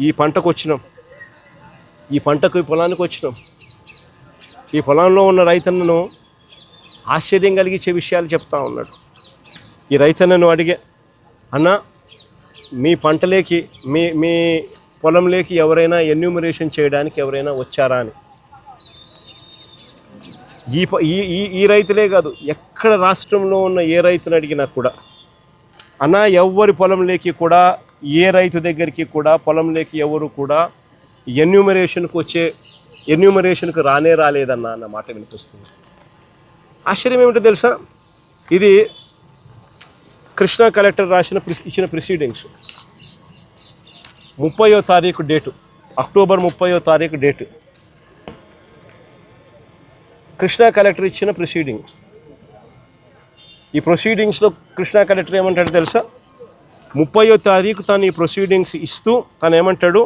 ఈ పంటకు వచ్చినాం, ఈ పొలానికి వచ్చినాం. ఈ పొలంలో ఉన్న రైతన్నను ఆశ్చర్యం కలిగించే విషయాలు చెప్తా ఉన్నాడు. ఈ రైతన్నను అడిగే, అన్న మీ పంటలేకి మీ పొలంలోకి ఎవరైనా ఎన్యూమరేషన్ చేయడానికి ఎవరైనా వచ్చారా అని. ఈ రైతులే కాదు, ఎక్కడ రాష్ట్రంలో ఉన్న ఏ రైతుని అడిగినా కూడా, అన్న ఎవరి పొలంలోకి కూడా, ఏ రైతు దగ్గరికి కూడా పొలంలోకి ఎవరు కూడా ఎన్యూమరేషన్కు రాలేదన్నా అన్న మాట వినిపిస్తుంది. ఆశ్చర్యం ఏమిటో తెలుసా, ఇది కృష్ణా కలెక్టర్ ఇచ్చిన ప్రొసీడింగ్స్ 30వ తారీఖు డేటు, అక్టోబర్ 30వ తారీఖు డేటు, కృష్ణా కలెక్టర్ ఇచ్చిన ప్రొసీడింగ్స్. ఈ ప్రొసీడింగ్స్లో కృష్ణా కలెక్టర్ ఏమంటాడు తెలుసా, 30వ తారీఖు తను ఈ ప్రొసీడింగ్స్ ఇస్తూ తను ఏమంటాడు,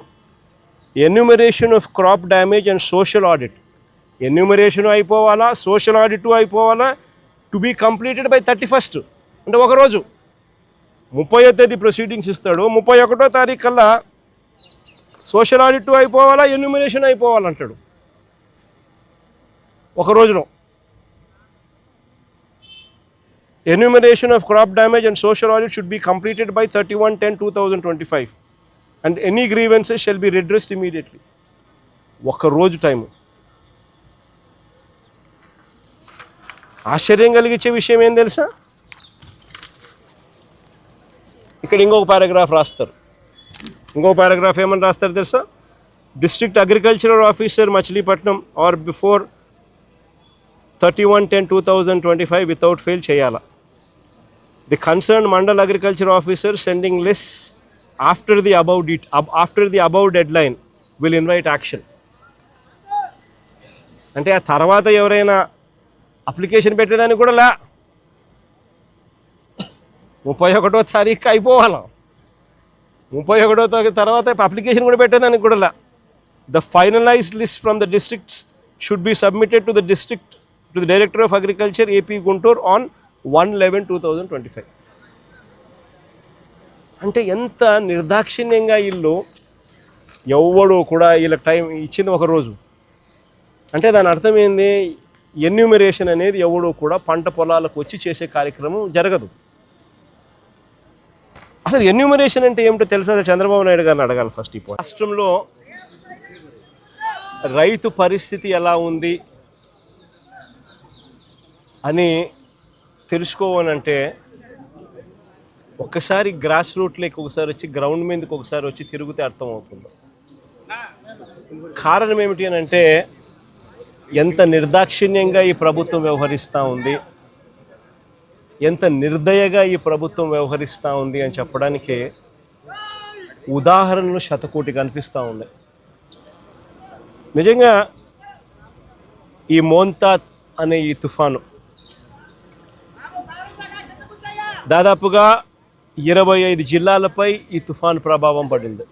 enumeration of crop damage and social audit, enumeration అయిపోవాలా, సోషల్ ఆడిట్ అయిపోవాలా, to be completed by 31st, అంటే ఒకరోజు. 30వ తేదీ ప్రొసీడింగ్స్ ఇస్తాడు, 31వ తారీఖు కల్లా సోషల్ ఆడిట్ అయిపోవాలా, ఎన్యూమరేషన్ అయిపోవాలంటాడు ఒక రోజులో. Enumeration of crop damage and social audit should be completed by 31/10/2025 and any grievances shall be redressed immediately. ఒక రోజు టైము. ఆశ్చర్యం కలిగించే విషయం ఏం తెలుసా, ఇక్కడ ఇంకొక పారాగ్రాఫ్ రాస్తారు. ఇంకొక పారాగ్రాఫ్ ఏమని రాస్తారు తెలుసా, district agricultural officer Machilipatnam or before 31/10/2025 without fail చేయాలా. The concern mandal agriculture officer sending list after the above deadline will invite action. అంటే ఆ తర్వాత ఎవరైనా అప్లికేషన్ పెట్టేదానికి కూడా 31వ తారీఖు అయిపోవాలా, 31వ తారీఖు తర్వాత అప్లికేషన్ కూడా పెట్టేదానికి కూడా the finalized list from the districts should be submitted to the director of agriculture AP Guntur on 1/11/2025. అంటే ఎంత నిర్దాక్షిణ్యంగా వీళ్ళు, ఎవడు కూడా వీళ్ళకి టైం ఇచ్చింది ఒక రోజు. అంటే దాని అర్థం ఏంది, ఎన్యూమరేషన్ అనేది ఎవడు కూడా పంట పొలాలకు వచ్చి చేసే కార్యక్రమం జరగదు. అసలు ఎన్యూమరేషన్ అంటే ఏమిటో తెలుసా, చంద్రబాబు నాయుడు గారిని అడగాలి ఫస్ట్. ఇప్పుడు రాష్ట్రంలో రైతు పరిస్థితి ఎలా ఉంది అని తెలుసుకోవాలంటే ఒక్కసారి గ్రాస్ రూట్లోకి ఒకసారి వచ్చి, గ్రౌండ్ మీదకి ఒకసారి వచ్చి తిరిగితే అర్థమవుతుంది. కారణం ఏమిటి అని అంటే, ఎంత నిర్దాక్షిణ్యంగా ఈ ప్రభుత్వం వ్యవహరిస్తూ ఉంది, ఎంత నిర్దయగా ఈ ప్రభుత్వం వ్యవహరిస్తూ ఉంది అని చెప్పడానికి ఉదాహరణలు శతకోటి కనిపిస్తూ ఉన్నాయి. నిజంగా ఈ మోంతా అనే ఈ తుఫాను దాదాపుగా 25 జిల్లాలపై ఈ తుఫాను ప్రభావం పడింది.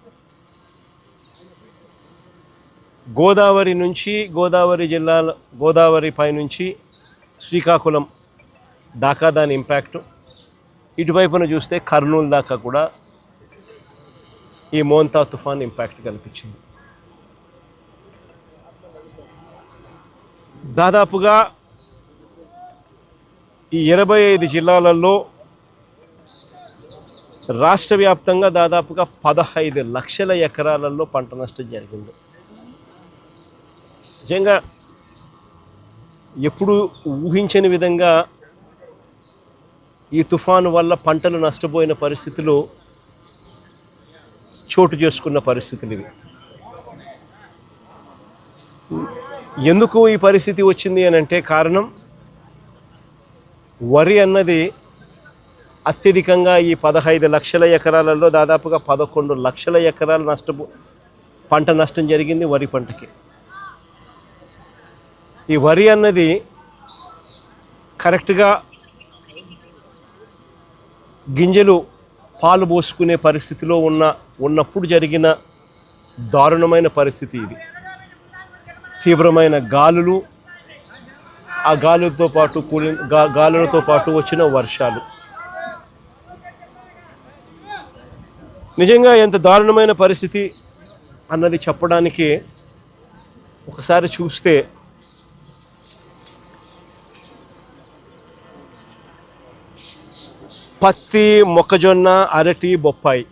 గోదావరి నుంచి, గోదావరి పై నుంచి శ్రీకాకుళం దాకా దాని ఇంపాక్టు, ఇటువైపున చూస్తే కర్నూలు దాకా కూడా ఈ మోంతా తుఫాన్ ఇంపాక్ట్ కనిపించింది. దాదాపుగా ఈ 25 జిల్లాలలో రాష్ట్ర వ్యాప్తంగా దాదాపుగా 15 లక్షల ఎకరాలలో పంట నష్టం జరిగింది. నిజంగా ఎప్పుడు ఊహించని విధంగా ఈ తుఫాను వల్ల పంటలు నష్టపోయిన పరిస్థితులు చోటు చేసుకున్న పరిస్థితులు ఇవి. ఎందుకు ఈ పరిస్థితి వచ్చింది అని అంటే కారణం, వరి అన్నది అత్యధికంగా ఈ 15 లక్షల ఎకరాలలో దాదాపుగా 11 లక్షల ఎకరాల పంట నష్టం జరిగింది వరి పంటకి. ఈ వరి అన్నది కరెక్ట్గా గింజలు పాలు పోసుకునే పరిస్థితిలో ఉన్నప్పుడు జరిగిన దారుణమైన పరిస్థితి ఇది. తీవ్రమైన గాలులు, ఆ గాలులతో పాటు వచ్చిన వర్షాలు, నిజంగా ఎంత దారుణమైన పరిస్థితి అన్నది చెప్పడానికి ఒకసారి చూస్తే పత్తి, మొక్కజొన్న, అరటి, బొప్పాయి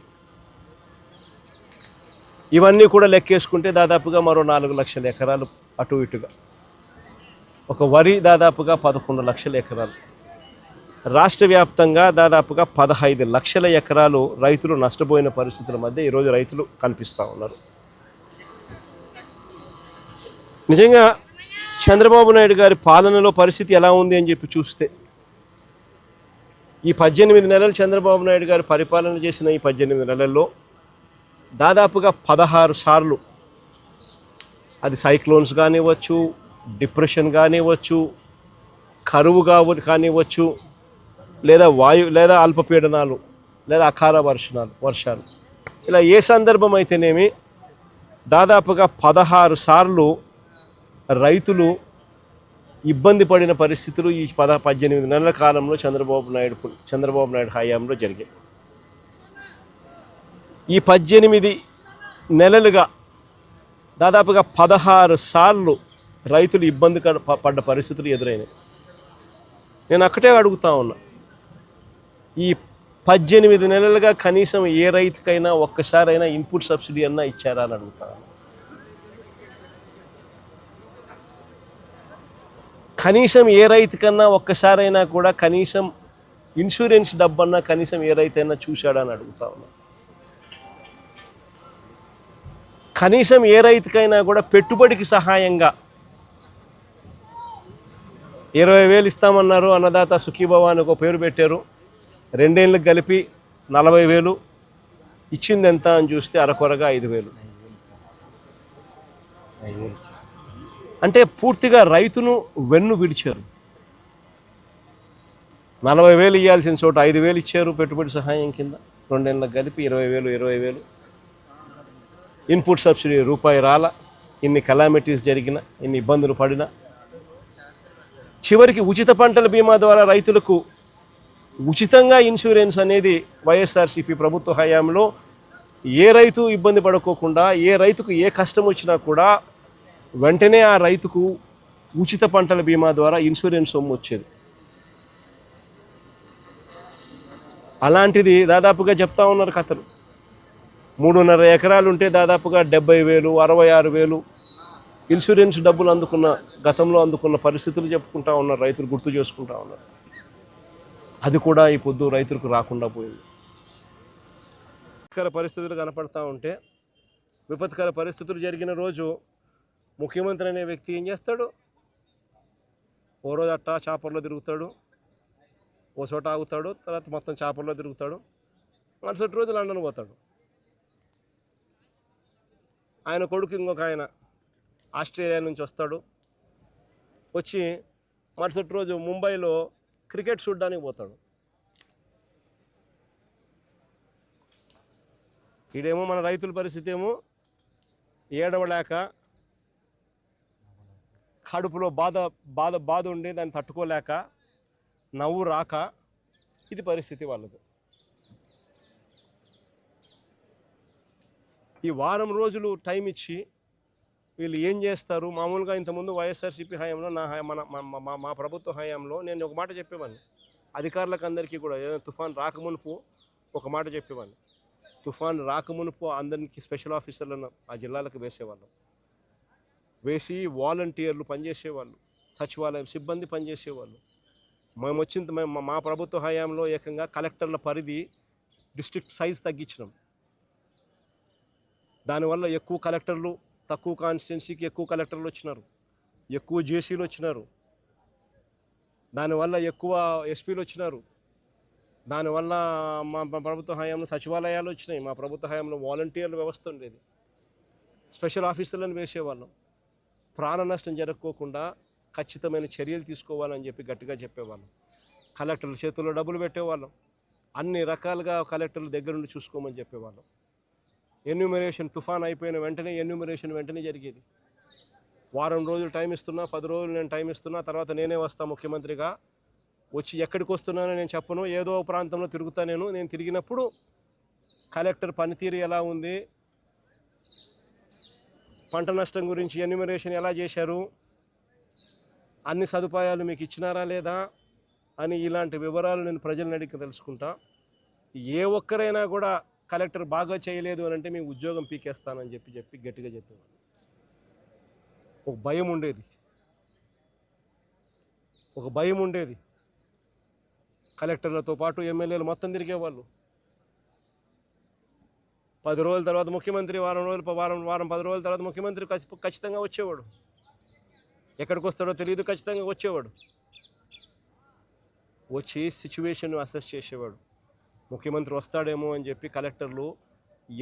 ఇవన్నీ కూడా లెక్కేసుకుంటే దాదాపుగా మరో 4 లక్షల ఎకరాలు అటు ఇటుగా. ఒక వరి దాదాపుగా 11 లక్షల ఎకరాలు. రాష్ట్ర వ్యాప్తంగా దాదాపుగా 15 లక్షల ఎకరాలు రైతులు నష్టపోయిన పరిస్థితుల మధ్య ఈరోజు రైతులు కనిపిస్తూ ఉన్నారు. నిజంగా చంద్రబాబు నాయుడు గారి పాలనలో పరిస్థితి ఎలా ఉంది అని చెప్పి చూస్తే, ఈ 18 నెలలు చంద్రబాబు నాయుడు గారు పరిపాలన చేసిన ఈ 18 నెలల్లో దాదాపుగా 16 సార్లు అది సైక్లోన్స్ కానివ్వచ్చు, డిప్రెషన్ కానివ్వచ్చు, కరువు కానివ్వచ్చు, లేదా అల్పపీడనాలు, లేదా అకాల వర్షాలు ఇలా ఏ సందర్భం అయితేనేమి దాదాపుగా 16 సార్లు రైతులు ఇబ్బంది పడిన పరిస్థితులు ఈ 18 నెలల కాలంలో చంద్రబాబు నాయుడు హయాంలో జరిగాయి. ఈ 18 నెలలుగా దాదాపుగా 16 సార్లు రైతులు ఇబ్బంది పడ్డ పరిస్థితులు ఎదురైనాయి. నేను అక్కడే అడుగుతా ఉన్నా, ఈ 18 నెలలుగా కనీసం ఏ రైతుకైనా ఒక్కసారైనా ఇన్పుట్ సబ్సిడీ అన్నా ఇచ్చారా అని అడుగుతా ఉన్నా. కనీసం ఏ రైతుకన్నా ఒక్కసారైనా కూడా కనీసం ఇన్సూరెన్స్ డబ్బన్నా కనీసం ఏ రైతైనా చూశాడా అని అడుగుతా ఉన్నా. కనీసం ఏ రైతుకైనా కూడా పెట్టుబడికి సహాయంగా 20,000 ఇస్తామన్నారు, అన్నదాత సుఖీభవ అని ఒక పేరు పెట్టారు. 2 ఏళ్ళకి కలిపి 40,000 ఇచ్చింది ఎంత అని చూస్తే అరకొరగా 5,000. అంటే పూర్తిగా రైతును వెన్ను విడిచారు. 40,000 ఇవ్వాల్సిన చోట 5,000 ఇచ్చారు పెట్టుబడి సహాయం కింద. 2 ఏళ్ళకి కలిపి 20,000. ఇన్పుట్ సబ్సిడీ రూపాయి రాల. ఇన్ని కలామిటీస్ జరిగిన, ఇన్ని ఇబ్బందులు పడినా చివరికి ఉచిత పంటల బీమా ద్వారా రైతులకు ఉచితంగా ఇన్సూరెన్స్ అనేది వైఎస్ఆర్సీపీ ప్రభుత్వ హయాంలో ఏ రైతు ఇబ్బంది పడుకోకుండా, ఏ రైతుకు ఏ కష్టం వచ్చినా కూడా వెంటనే ఆ రైతుకు ఉచిత పంటల బీమా ద్వారా ఇన్సూరెన్స్ సొమ్ము వచ్చేది. అలాంటిది దాదాపుగా చెప్తా ఉన్నారు కథలు. 3.5 ఎకరాలు ఉంటే దాదాపుగా 70,000, 66,000 ఇన్సూరెన్స్ డబ్బులు గతంలో అందుకున్న పరిస్థితులు చెప్పుకుంటా ఉన్నారు, రైతులు గుర్తు చేసుకుంటా ఉన్నారు. అది కూడా ఈ పొద్దు రైతులకు రాకుండా పోయింది. విపత్కర పరిస్థితులు కనపడతా ఉంటే, విపత్కర పరిస్థితులు జరిగిన రోజు ముఖ్యమంత్రి అనే వ్యక్తి ఏం చేస్తాడు? ఓ రోజు అట్టా చాపర్లో తిరుగుతాడు, ఓ చోట ఆగుతాడు, తర్వాత మొత్తం చాపర్లో తిరుగుతాడు, మరుసటి రోజు లండన్ పోతాడు. ఆయన కొడుకు ఇంకొక ఆయన ఆస్ట్రేలియా నుంచి వస్తాడు, వచ్చి మరుసటి రోజు ముంబైలో క్రికెట్ చూడడానికి పోతాడు. ఈడేమో మన రైతుల పరిస్థితి ఏమో ఏడవలేక, కడుపులో బాధ ఉండి దాన్ని తట్టుకోలేక, నవ్వు రాక, ఇది పరిస్థితి వాళ్ళది. ఈ వారం రోజులు టైం ఇచ్చి వీళ్ళు ఏం చేస్తారు? మామూలుగా ఇంతకుముందు వైఎస్ఆర్సీపీ హయాంలో మా ప్రభుత్వ హయాంలో నేను ఒక మాట చెప్పేవాడిని అధికారులకు అందరికీ కూడా. ఏదైనా తుఫాన్ రాకమునుపు ఒక మాట చెప్పేవాడిని, తుఫాన్ రాకమునుపు అందరికీ స్పెషల్ ఆఫీసర్లను ఆ జిల్లాలకు వేసేవాళ్ళం. వేసి వాలంటీర్లు పనిచేసేవాళ్ళు, సచివాలయం సిబ్బంది పనిచేసేవాళ్ళు. మా ప్రభుత్వ హయాంలో ఏకంగా కలెక్టర్ల పరిధి డిస్ట్రిక్ట్ సైజ్ తగ్గించినాం. దానివల్ల ఎక్కువ కలెక్టర్లు, తక్కువ కాన్స్టిట్యున్సీకి ఎక్కువ కలెక్టర్లు వచ్చినారు, ఎక్కువ జేసీలు వచ్చినారు. దానివల్ల ఎక్కువ ఎస్పీలు వచ్చినారు. దానివల్ల మా ప్రభుత్వ హయాంలో సచివాలయాలు వచ్చినాయి. మా ప్రభుత్వ హయాంలో వాలంటీర్ల వ్యవస్థ ఉండేది, స్పెషల్ ఆఫీసర్లను వేసేవాళ్ళం. ప్రాణ నష్టం జరగకోకుండా ఖచ్చితమైన చర్యలు తీసుకోవాలని చెప్పి గట్టిగా చెప్పేవాళ్ళం. కలెక్టర్ల చేతుల్లో డబ్బులు పెట్టేవాళ్ళం. అన్ని రకాలుగా కలెక్టర్ల దగ్గర నుండి చూసుకోమని చెప్పేవాళ్ళం. ఎన్యూమరేషన్ తుఫాన్ అయిపోయిన వెంటనే ఎన్యూమరేషన్ వెంటనే జరిగేది. వారం రోజులు టైం ఇస్తున్నా, 10 రోజులు నేను టైం ఇస్తున్నా, తర్వాత నేనే వస్తా ముఖ్యమంత్రిగా. వచ్చి ఎక్కడికి వస్తున్నానో నేను చెప్పను, ఏదో ప్రాంతంలో తిరుగుతా. నేను తిరిగినప్పుడు కలెక్టర్ పనితీరు ఎలా ఉంది, పంట నష్టం గురించి ఎన్యూమరేషన్ ఎలా చేశారు, అన్ని సదుపాయాలు మీకు ఇచ్చినారా లేదా, అని ఇలాంటి వివరాలు నేను ప్రజలను అడిగి తెలుసుకుంటా. ఏ ఒక్కరైనా కూడా కలెక్టర్ బాగా చేయలేదు అని అంటే మీ ఉద్యోగం పీకేస్తానని చెప్పి గట్టిగా చెప్పేవాడు. ఒక భయం ఉండేది. కలెక్టర్లతో పాటు ఎమ్మెల్యేలు మొత్తం తిరిగేవాళ్ళు. 10 రోజుల తర్వాత ముఖ్యమంత్రి, వారం 10 రోజుల తర్వాత ముఖ్యమంత్రి ఖచ్చితంగా వచ్చేవాడు. ఎక్కడికి వస్తాడో తెలియదు, ఖచ్చితంగా వచ్చేవాడు. వచ్చి సిచ్యువేషన్ అసెస్ చేసేవాడు. ముఖ్యమంత్రి వస్తాడేమో అని చెప్పి కలెక్టర్లు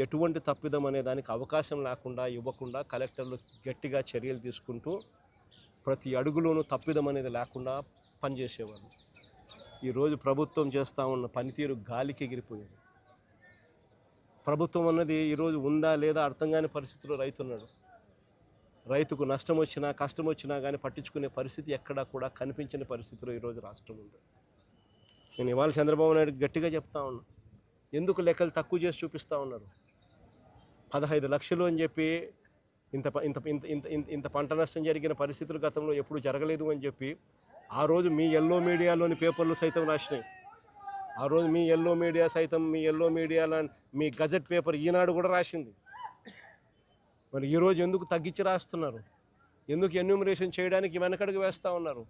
ఎటువంటి తప్పిదం అనే దానికి అవకాశం లేకుండా ఇవ్వకుండా కలెక్టర్లు గట్టిగా చర్యలు తీసుకుంటూ ప్రతి అడుగులోనూ తప్పిదం అనేది లేకుండా పనిచేసేవాళ్ళు. ఈరోజు ప్రభుత్వం చేస్తూ ఉన్న పనితీరు గాలికి ఎగిరిపోయేది. ప్రభుత్వం అన్నది ఈరోజు ఉందా లేదా అర్థం కాని పరిస్థితిలో రైతున్నాడు. రైతుకు నష్టం వచ్చినా కష్టం వచ్చినా కానీ పట్టించుకునే పరిస్థితి ఎక్కడా కూడా కనిపించని పరిస్థితిలో ఈరోజు రాష్ట్రం ఉంది. నేను ఇవాళ చంద్రబాబు నాయుడు గట్టిగా చెప్తా ఉన్నా, ఎందుకు లెక్కలు తక్కువ చేసి చూపిస్తూ ఉన్నారు? 15 లక్షలు అని చెప్పి ఇంత పంట నష్టం జరిగిన పరిస్థితులు గతంలో ఎప్పుడు జరగలేదు అని చెప్పి ఆ రోజు మీ ఎల్లో మీడియాలోని పేపర్లు సైతం రాసినాయి. ఆ రోజు మీ ఎల్లో మీడియా సైతం మీ గజెట్ పేపర్ ఈనాడు కూడా రాసింది. మరి ఈరోజు ఎందుకు తగ్గించి రాస్తున్నారు? ఎందుకు ఎన్యూమరేషన్ చేయడానికి వెనకడుగు వేస్తూ ఉన్నారు?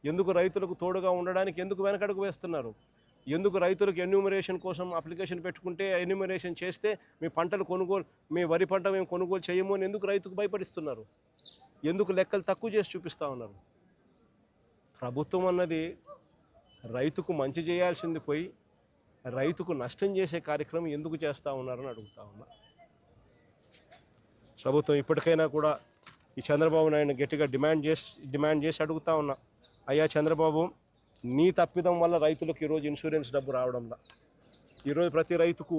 ఎందుకు రైతులకు తోడుగా ఉండడానికి ఎందుకు వెనకడుగు వేస్తున్నారు? ఎందుకు రైతులకు ఎన్యూమరేషన్ కోసం అప్లికేషన్ పెట్టుకుంటే ఎన్యూమరేషన్ చేస్తే మీ వరి పంట మేము కొనుగోలు చేయము అని ఎందుకు రైతుకు భయపడిస్తున్నారు? ఎందుకు లెక్కలు తక్కువ చేసి చూపిస్తూ ఉన్నారు? ప్రభుత్వం అన్నది రైతుకు మంచి చేయాల్సింది పోయి రైతుకు నష్టం చేసే కార్యక్రమం ఎందుకు చేస్తూ ఉన్నారని అడుగుతా ఉన్నా. ప్రభుత్వం ఇప్పటికైనా కూడా ఈ చంద్రబాబు నాయుడు గట్టిగా డిమాండ్ చేసి అడుగుతా ఉన్నా, అయ్యా చంద్రబాబు, నీ తప్పిదం వల్ల రైతులకు ఈరోజు ఇన్సూరెన్స్ డబ్బు రావడంలా. ఈరోజు ప్రతి రైతుకు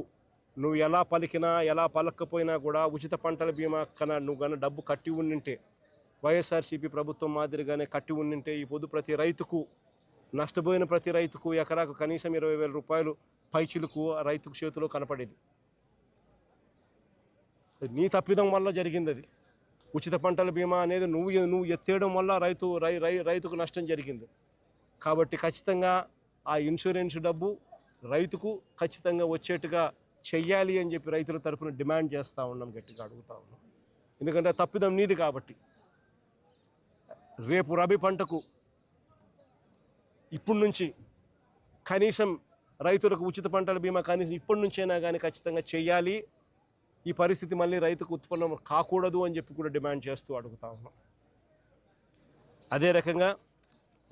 నువ్వు ఎలా పలికినా ఎలా పలకపోయినా కూడా ఉచిత పంటల బీమా కన్నా నువ్వు కానీ డబ్బు కట్టి ఉండింటే, వైఎస్ఆర్సీపీ ప్రభుత్వం మాదిరిగానే కట్టి ఉండింటే ఈ పొద్దు ప్రతి రైతుకు, నష్టపోయిన ప్రతి రైతుకు ఎకరాకు కనీసం 20,000 రూపాయలు పైచిలకు ఆ రైతుకు చేతిలో కనపడేది. నీ తప్పిదం వల్ల జరిగింది అది. ఉచిత పంటల బీమా అనేది నువ్వు ఎత్తేయడం వల్ల రైతుకు నష్టం జరిగింది. కాబట్టి ఖచ్చితంగా ఆ ఇన్సూరెన్స్ డబ్బు రైతుకు ఖచ్చితంగా వచ్చేట్టుగా చెయ్యాలి అని చెప్పి రైతుల తరఫున డిమాండ్ చేస్తూ ఉన్నాం, గట్టిగా అడుగుతూ ఉన్నాం. ఎందుకంటే తప్పిదం నీది కాబట్టి. రేపు రబీ పంటకు ఇప్పటి నుంచి కనీసం రైతులకు ఉచిత పంటల బీమా కనీసం ఇప్పటి నుంచైనా కానీ ఖచ్చితంగా చెయ్యాలి. ఈ పరిస్థితి మళ్ళీ రైతుకు ఉత్పన్నం కాకూడదు అని చెప్పి కూడా డిమాండ్ చేస్తూ అడుగుతా ఉన్నాం. అదే రకంగా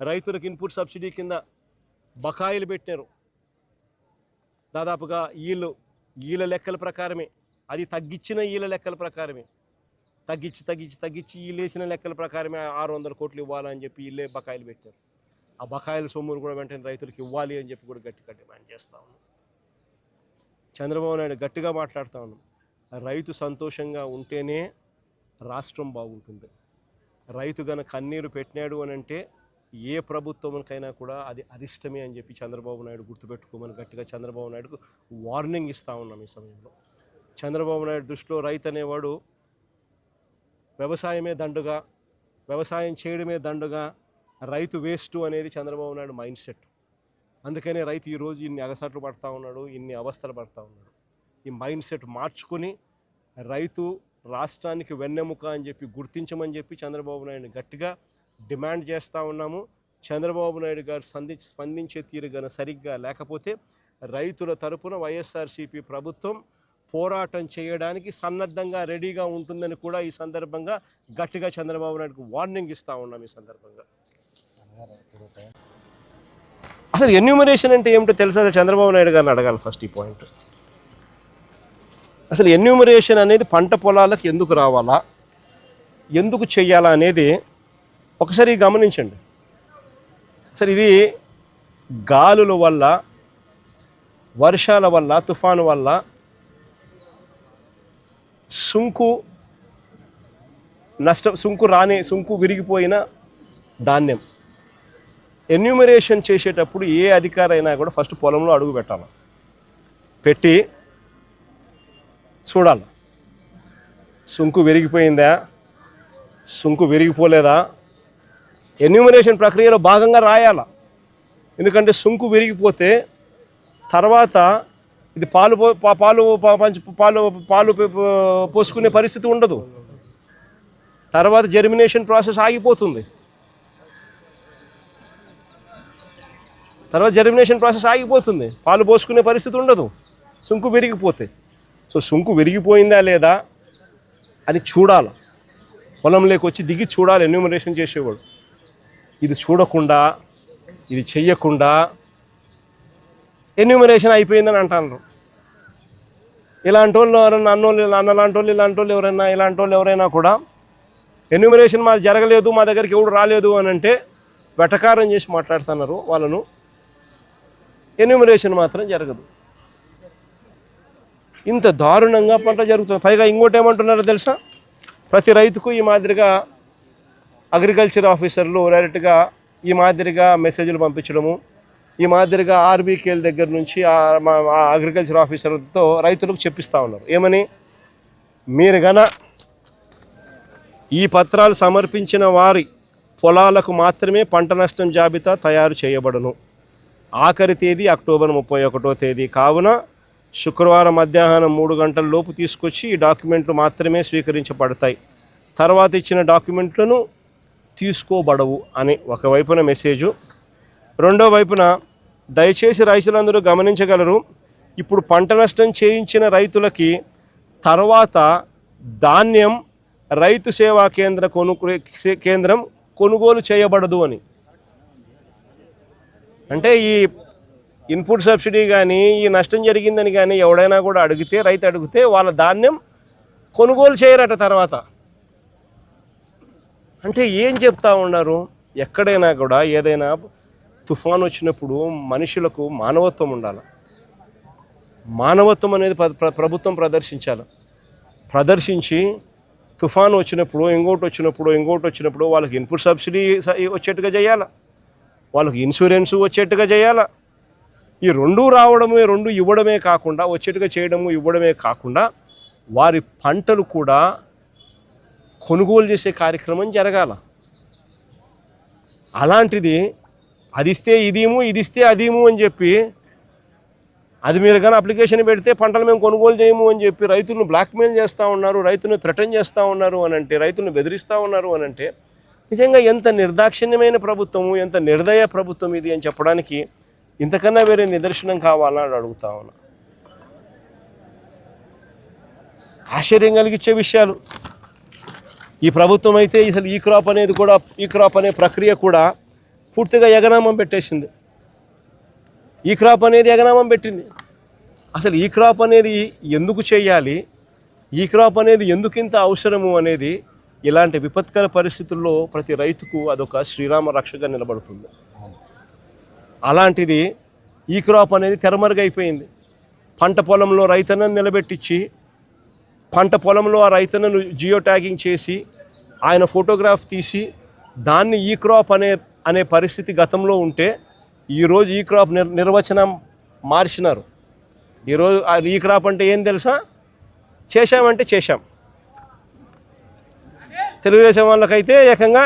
రైతులకు ఇన్పుట్ సబ్సిడీ కింద బకాయిలు పెట్టారు. దాదాపుగా ఈల లెక్కల ప్రకారమే, అది తగ్గించిన ఈల లెక్కల ప్రకారమే, తగ్గించి ఈలేసిన లెక్కల ప్రకారమే 600 కోట్లు ఇవ్వాలని చెప్పి వీళ్ళే బకాయిలు పెట్టారు. ఆ బకాయిల సొమ్మును కూడా వెంటనే రైతులకు ఇవ్వాలి అని చెప్పి కూడా గట్టిగా డిమాండ్ చేస్తూ ఉన్నాం. చంద్రబాబు నాయుడు గట్టిగా మాట్లాడుతూ ఉన్నాం, రైతు సంతోషంగా ఉంటేనే రాష్ట్రం బాగుంటుంది. రైతు గన కన్నీరు పెట్టినాడు అని అంటే ఏ ప్రభుత్వంకైనా కూడా అది అరిష్టమే అని చెప్పి చంద్రబాబు నాయుడు గుర్తుపెట్టుకోమని గట్టిగా చంద్రబాబు నాయుడుకు వార్నింగ్ ఇస్తూ ఉన్నాం. ఈ సమయంలో చంద్రబాబు నాయుడు దృష్టిలో రైతు అనేవాడు వ్యవసాయమే దండుగా, వ్యవసాయం చేయడమే దండుగా, రైతు వేస్ట్ అనేది చంద్రబాబు నాయుడు మైండ్ సెట్. అందుకనే రైతు ఈరోజు ఇన్ని అగసాట్లు పడుతూ ఉన్నాడు, ఇన్ని అవస్థలు పడుతూ ఉన్నాడు. ఈ మైండ్ సెట్ మార్చుకొని రైతు రాష్ట్రానికి వెన్నెముక అని చెప్పి గుర్తించమని చెప్పి చంద్రబాబు నాయుడు గట్టిగా డిమాండ్ చేస్తూ ఉన్నాము. చంద్రబాబు నాయుడు గారు స్పందించే తీరుగా సరిగ్గా లేకపోతే రైతుల తరపున వైఎస్ఆర్సీపీ ప్రభుత్వం పోరాటం చేయడానికి సన్నద్ధంగా రెడీగా ఉంటుందని కూడా ఈ సందర్భంగా గట్టిగా చంద్రబాబు నాయుడుకు వార్నింగ్ ఇస్తూ ఉన్నాం. ఈ సందర్భంగా అసలు ఎన్యూమరేషన్ అంటే ఏమిటో తెలుసా? చంద్రబాబు నాయుడు గారిని అడగాలి ఫస్ట్ ఈ పాయింట్. అసలు ఎన్యూమరేషన్ అనేది పంట పొలాలకు ఎందుకు రావాలా, ఎందుకు చెయ్యాలా అనేది ఒకసారి గమనించండి. అసలు ఇది గాలుల వల్ల, వర్షాల వల్ల, తుఫాను వల్ల సుంకు విరిగిపోయిన ధాన్యం ఎన్యూమరేషన్ చేసేటప్పుడు ఏ అధికారైనా కూడా ఫస్ట్ పొలంలో అడుగు పెట్టాలి, పెట్టి చూడాలి సుంకు విరిగిపోయిందా, సుంకు విరిగిపోలేదా, ఎన్యూమరేషన్ ప్రక్రియలో భాగంగా రాయాల. ఎందుకంటే సుంకు విరిగిపోతే తర్వాత ఇది పాలు పోసుకునే పరిస్థితి ఉండదు. తర్వాత జర్మినేషన్ ప్రాసెస్ ఆగిపోతుంది. పాలు పోసుకునే పరిస్థితి ఉండదు సుంకు విరిగిపోతే. సో సుంకు విరిగిపోయిందా లేదా అని చూడాలి, పొలంలోకి వచ్చి దిగి చూడాలి ఎన్యూమరేషన్ చేసేవాడు. ఇది చూడకుండా, ఇది చెయ్యకుండా ఎన్యూమరేషన్ అయిపోయిందని అంటారు. ఇలాంటి వాళ్ళు ఎవరైనా ఇలాంటి వాళ్ళు ఎవరైనా కూడా ఎన్యూమరేషన్ మాది జరగలేదు, మా దగ్గరికి ఎవడు రాలేదు అని అంటే వెటకారం చేసి మాట్లాడుతున్నారు వాళ్ళను. ఎన్యూమరేషన్ మాత్రం జరగదు. ఇంత దారుణంగా పంట జరుగుతుంది. పైగా ఇంకోటి ఏమంటున్నారో తెలుసా, ప్రతి రైతుకు ఈ మాదిరిగా అగ్రికల్చర్ ఆఫీసర్లు డైరెక్ట్గా ఈ మాదిరిగా మెసేజ్లు పంపించడము, ఈ మాదిరిగా ఆర్బీకేల దగ్గర నుంచి అగ్రికల్చర్ ఆఫీసర్లతో రైతులకు చెప్పిస్తూ ఉన్నారు. ఏమని, మీరు గన ఈ పత్రాలు సమర్పించిన వారి పొలాలకు మాత్రమే పంట నష్టం జాబితా తయారు చేయబడును. ఆఖరి తేదీ అక్టోబర్ 31వ తేదీ కావున శుక్రవారం మధ్యాహ్నం 3 గంటల లోపు తీసుకొచ్చి ఈ డాక్యుమెంట్లు మాత్రమే స్వీకరించబడతాయి. తర్వాత ఇచ్చిన డాక్యుమెంట్లను తీసుకోబడవు అని ఒకవైపున మెసేజు. రెండో వైపున దయచేసి రైతులందరూ గమనించగలరు, ఇప్పుడు పంట నష్టం చేయించిన రైతులకి తర్వాత ధాన్యం రైతు సేవా కేంద్రం కొనుగోలు చేయబడదు అని. అంటే ఈ ఇన్పుట్ సబ్సిడీ కానీ ఈ నష్టం జరిగిందని కానీ ఎవడైనా కూడా రైతు అడిగితే వాళ్ళ ధాన్యం కొనుగోలు చేయరట తర్వాత. అంటే ఏం చెప్తా ఉన్నారు, ఎక్కడైనా కూడా ఏదైనా తుఫాను వచ్చినప్పుడు మనుషులకు మానవత్వం ఉండాలి. మానవత్వం అనేది ప్రభుత్వం ప్రదర్శించి తుఫాను వచ్చినప్పుడు ఇంకోటి వచ్చినప్పుడు వాళ్ళకి ఇన్పుట్ సబ్సిడీ వచ్చేట్టుగా చేయాలి, వాళ్ళకి ఇన్సూరెన్స్ వచ్చేట్టుగా చేయాలి. ఈ రెండు రావడమే, రెండు ఇవ్వడమే కాకుండా, వచ్చేట్టుగా చేయడము ఇవ్వడమే కాకుండా వారి పంటలు కూడా కొనుగోలు చేసే కార్యక్రమం జరగాల. అలాంటిది అది ఇస్తే ఇదేమో, ఇది ఇస్తే అదేమో అని చెప్పి, అది మీరు కానీ అప్లికేషన్ పెడితే పంటలు మేము కొనుగోలు చేయము అని చెప్పి రైతులను బ్లాక్మెయిల్ చేస్తూ ఉన్నారు, రైతులను థ్రెటన్ చేస్తూ ఉన్నారు అని అంటే, రైతులను బెదిరిస్తూ ఉన్నారు అని అంటే నిజంగా ఎంత నిర్దాక్షిణ్యమైన ప్రభుత్వము, ఎంత నిర్దయ ప్రభుత్వం ఇది అని చెప్పడానికి ఇంతకన్నా వేరే నిదర్శనం కావాలని అడుగుతా ఉన్నా. ఆశ్చర్యం కలిగించే విషయాలు. ఈ ప్రభుత్వం అయితే అసలు ఈ క్రాప్ అనే ప్రక్రియ కూడా పూర్తిగా ఎగనామం పెట్టేసింది. ఈ క్రాప్ అనేది ఎగనామం పెట్టింది. అసలు ఈ క్రాప్ అనేది ఎందుకు చేయాలి, ఈ క్రాప్ అనేది ఎందుకు ఇంత అవసరము అనేది ఇలాంటి విపత్కర పరిస్థితుల్లో ప్రతి రైతుకు అదొక శ్రీరామ రక్షగా నిలబడుతుంది. అలాంటిది ఈ క్రాప్ అనేది తెరమరుగైపోయింది. పంట పొలంలో రైతన్నను నిలబెట్టించి, పంట పొలంలో ఆ రైతన్నను జియో ట్యాగింగ్ చేసి ఆయన ఫోటోగ్రాఫ్ తీసి దాన్ని ఈ క్రాప్ అనే పరిస్థితి గతంలో ఉంటే, ఈరోజు ఈ క్రాప్ నిర్వచనం మార్చినారు. ఈరోజు ఈ క్రాప్ అంటే ఏం తెలుసా, చేశామంటే చేశాం. తెలుగుదేశం వాళ్ళకైతే ఏకంగా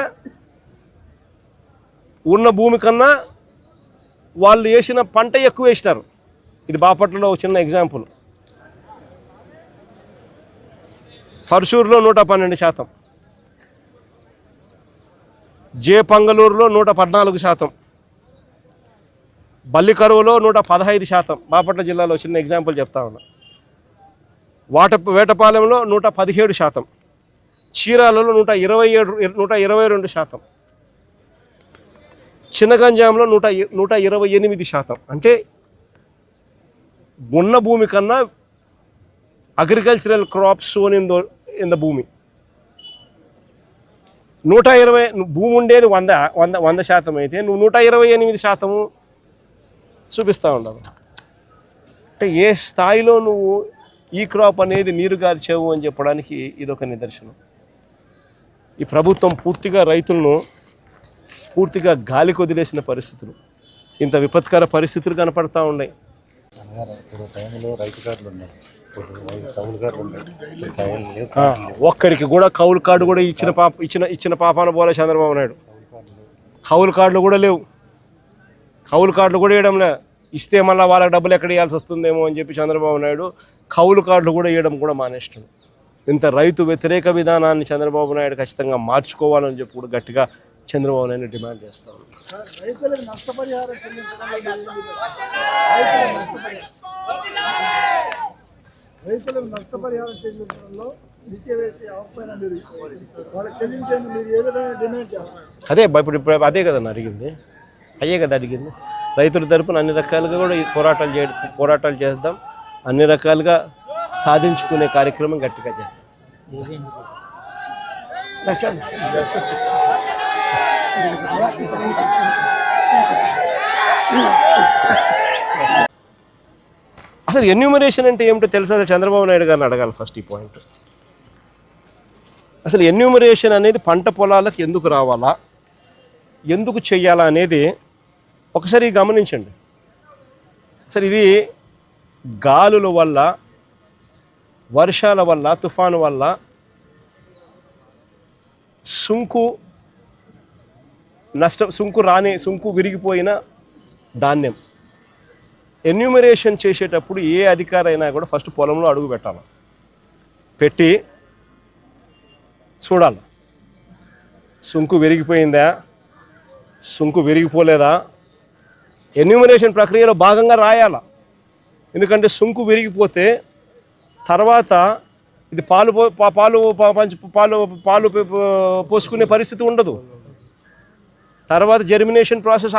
ఉన్న భూమి కన్నా వాళ్ళు వేసిన పంట ఎక్కువ వేసినారు. ఇది బాపట్లలో ఒక చిన్న ఎగ్జాంపుల్. పర్చూరులో 112%, జే పంగళూరులో 114%, బల్లికరువులో 115%. బాపట్ల జిల్లాలో చిన్న ఎగ్జాంపుల్ చెప్తా ఉన్నా. వేటపాలెంలో 117%, చీరాలలో 122%, చిన్నగంజాంలో 128%. అంటే ఉన్న భూమి కన్నా agricultural crops sown in the భూమి 120 భూమి ఉండేది 100% అయితే నువ్వు 128% చూపిస్తూ ఉండవు. అంటే ఏ స్థాయిలో నువ్వు ఈ క్రాప్ అనేది నీరు గార్చావు అని చెప్పడానికి ఇదొక నిదర్శనం. ఈ ప్రభుత్వం పూర్తిగా రైతులను పూర్తిగా గాలికి వదిలేసిన పరిస్థితులు, ఇంత విపత్కర పరిస్థితులు కనపడతా ఉన్నాయి. ఇప్పుడు టైంలో రైతు కార్డులు ఉన్నాయి, ఇప్పుడు కౌలు కార్డులు ఉన్నాయి. ఒక్కరికి కూడా కౌలు కార్డు కూడా ఇచ్చిన పాపాన పోలే చంద్రబాబు నాయుడు. కౌలు కార్డులు కూడా లేవు. కౌలు కార్డులు కూడా ఇవ్వడంలే. ఇస్తే మళ్ళీ వాళ్ళకి డబ్బులు ఎక్కడ ఇవ్వాల్సి వస్తుందేమో అని చెప్పి చంద్రబాబు నాయుడు కౌలు కార్డులు కూడా ఇవ్వడం కూడా మానేస్తాడు. ఇంత రైతు వ్యతిరేక విధానాన్ని చంద్రబాబు నాయుడు ఖచ్చితంగా మార్చుకోవాలని చెప్పి కూడా గట్టిగా చంద్రబాబు నాయుడు డిమాండ్ చేస్తా ఉన్నాడు. రైతులకు నష్టపరిహారం చెల్లించడంలో నిత్య వేసి అవపైన మీరు వాళ్ళకి చెల్లించేందుకు మీరు ఏ విధంగా డిమాండ్ చేస్తారు? అదే ఇప్పుడు అదే కదా అడిగింది, అయ్యే కదా అడిగింది. రైతుల తరపున అన్ని రకాలుగా కూడా ఈ పోరాటాలు చేద్దాం, అన్ని రకాలుగా సాధించుకునే కార్యక్రమం గట్టిగా చేద్దాం. అసలు ఎన్యూమరేషన్ అంటే ఏమిటో తెలుసా? చంద్రబాబు నాయుడు గారిని అడగాలి ఫస్ట్ ఈ పాయింట్. అసలు ఎన్యూమరేషన్ అనేది పంట పొలాలకు ఎందుకు రావాలా, ఎందుకు చెయ్యాలా అనేది ఒకసారి గమనించండి. అసలు ఇది గాలుల వల్ల, వర్షాల వల్ల, తుఫాను వల్ల సుంకు విరిగిపోయిన ధాన్యం ఎన్యూమరేషన్ చేసేటప్పుడు ఏ అధికారి అయినా కూడా ఫస్ట్ పొలంలో అడుగు పెట్టాలి, పెట్టి చూడాలి సుంకు విరిగిపోయిందా, సుంకు విరిగిపోలేదా. ఎన్యూమరేషన్ ప్రక్రియలో భాగంగా రాయాల. ఎందుకంటే సుంకు విరిగిపోతే తర్వాత ఇది పాలు పోసుకునే పరిస్థితి ఉండదు. తర్వాత జర్మినేషన్ ప్రాసెస్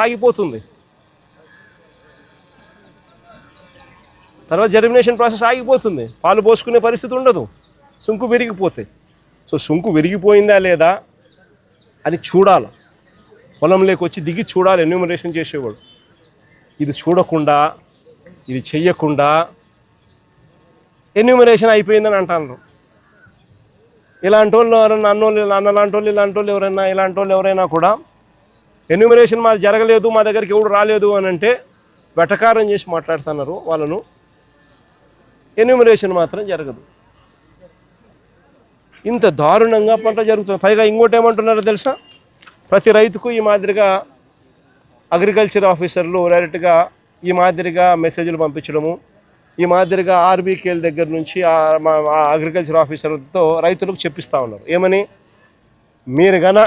ఆగిపోతుంది. పాలు పోసుకునే పరిస్థితి ఉండదు సుంకు విరిగిపోతే. సో సుంకు విరిగిపోయిందా లేదా అని చూడాలి, పొలంలోకి వచ్చి దిగి చూడాలి ఎన్యూమరేషన్ చేసేవాడు. ఇది చూడకుండా, ఇది చెయ్యకుండా ఎన్యూమరేషన్ అయిపోయిందని అంటారు. ఇలాంటి వాళ్ళు ఎవరైనా ఇలాంటి వాళ్ళు ఎవరైనా కూడా ఎన్యూమరేషన్ మాది జరగలేదు, మా దగ్గరికి ఎవడు రాలేదు అని అంటే వెటకారం చేసి మాట్లాడుతున్నారు వాళ్ళను. ఎన్యూమరేషన్ మాత్రం జరగదు. ఇంత దారుణంగా పంట జరుగుతుంది. పైగా ఇంకోటి ఏమంటున్నారో తెలుసా? ప్రతి రైతుకు ఈ మాదిరిగా అగ్రికల్చర్ ఆఫీసర్లు డైరెక్ట్గా ఈ మాదిరిగా మెసేజ్లు పంపించడము, ఈ మాదిరిగా ఆర్బీకేల దగ్గర నుంచి అగ్రికల్చర్ ఆఫీసర్లతో రైతులకు చెప్పిస్తూ ఉన్నారు. ఏమని? మీరు గన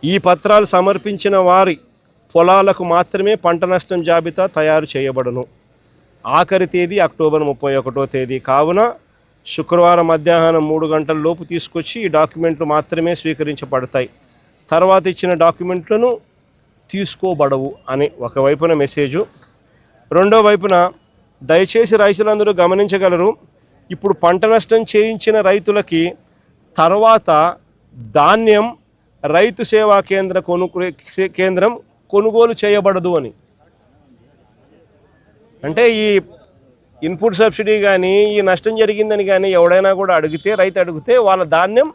ఈ పత్రాలు సమర్పించిన వారి పొలాలకు మాత్రమే పంట నష్టం జాబితా తయారు చేయబడును. ఆఖరి తేదీ అక్టోబర్ 31వ తేదీ కావున శుక్రవారం మధ్యాహ్నం 3 గంటల లోపు తీసుకొచ్చి ఈ డాక్యుమెంట్లు మాత్రమే స్వీకరించబడతాయి. తర్వాత ఇచ్చిన డాక్యుమెంట్లను తీసుకోబడవు అని ఒకవైపున మెసేజు. రెండో వైపున దయచేసి రైతులందరూ గమనించగలరు, ఇప్పుడు పంట నష్టం చేయించిన రైతులకి తర్వాత ధాన్యం రైతు సేవా కేంద్రం కొనుగోలు చేయబడదు అని. అంటే ఈ ఇన్పుట్ సబ్సిడీ కానీ, ఈ నష్టం జరిగిందని కానీ ఎవడైనా కూడా రైతు అడిగితే వాళ్ళ ధాన్యం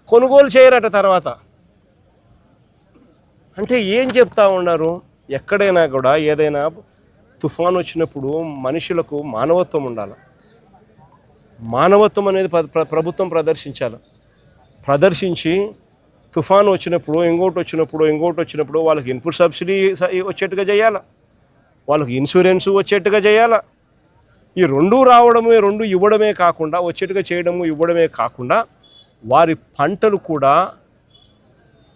కొనుగోలు చేయరట తర్వాత. అంటే ఏం చెప్తా ఉన్నారు? ఎక్కడైనా కూడా ఏదైనా తుఫాను వచ్చినప్పుడు మనుషులకు మానవత్వం ఉండాలి. మానవత్వం అనేది ప్రభుత్వం ప్రదర్శించి తుఫాను వచ్చినప్పుడు, ఇంకోటి వచ్చినప్పుడు వాళ్ళకి ఇన్పుట్ సబ్సిడీ వచ్చేట్టుగా చేయాలి, వాళ్ళకి ఇన్సూరెన్స్ వచ్చేట్టుగా చేయాలి. ఈ రెండు రావడమే, రెండు ఇవ్వడమే కాకుండా, వచ్చేట్టుగా చేయడము ఇవ్వడమే కాకుండా వారి పంటలు కూడా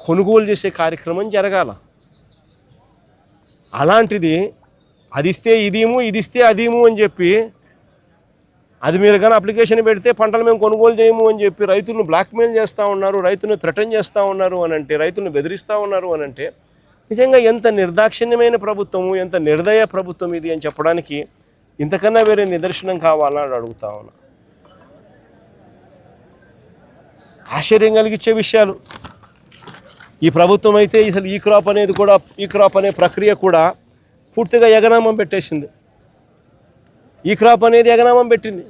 కొనుగోలు చేసే కార్యక్రమం జరగాల. అలాంటిది అది ఇస్తే ఇదేమో, ఇది ఇస్తే అదేమో అని చెప్పి, అది మీరు కానీ అప్లికేషన్ పెడితే పంటలు మేము కొనుగోలు చేయము అని చెప్పి రైతులను బ్లాక్మెయిల్ చేస్తూ ఉన్నారు, రైతులను థ్రెటన్ చేస్తూ ఉన్నారు అని అంటే, రైతులను బెదిరిస్తూ ఉన్నారు అని అంటే నిజంగా ఎంత నిర్దాక్షిణ్యమైన ప్రభుత్వము, ఎంత నిర్దయ ప్రభుత్వం ఇది అని చెప్పడానికి ఇంతకన్నా వేరే నిదర్శనం కావాలా అని అడుగుతా ఉన్నా. ఆశ్చర్యం కలిగించే విషయాలు. ఈ ప్రభుత్వం అయితే అసలు ఈ క్రాప్ అనే ప్రక్రియ కూడా పూర్తిగా ఎగనామం పెట్టేసింది. ఈ క్రాప్ అనేది ఎగనామం పెట్టింది.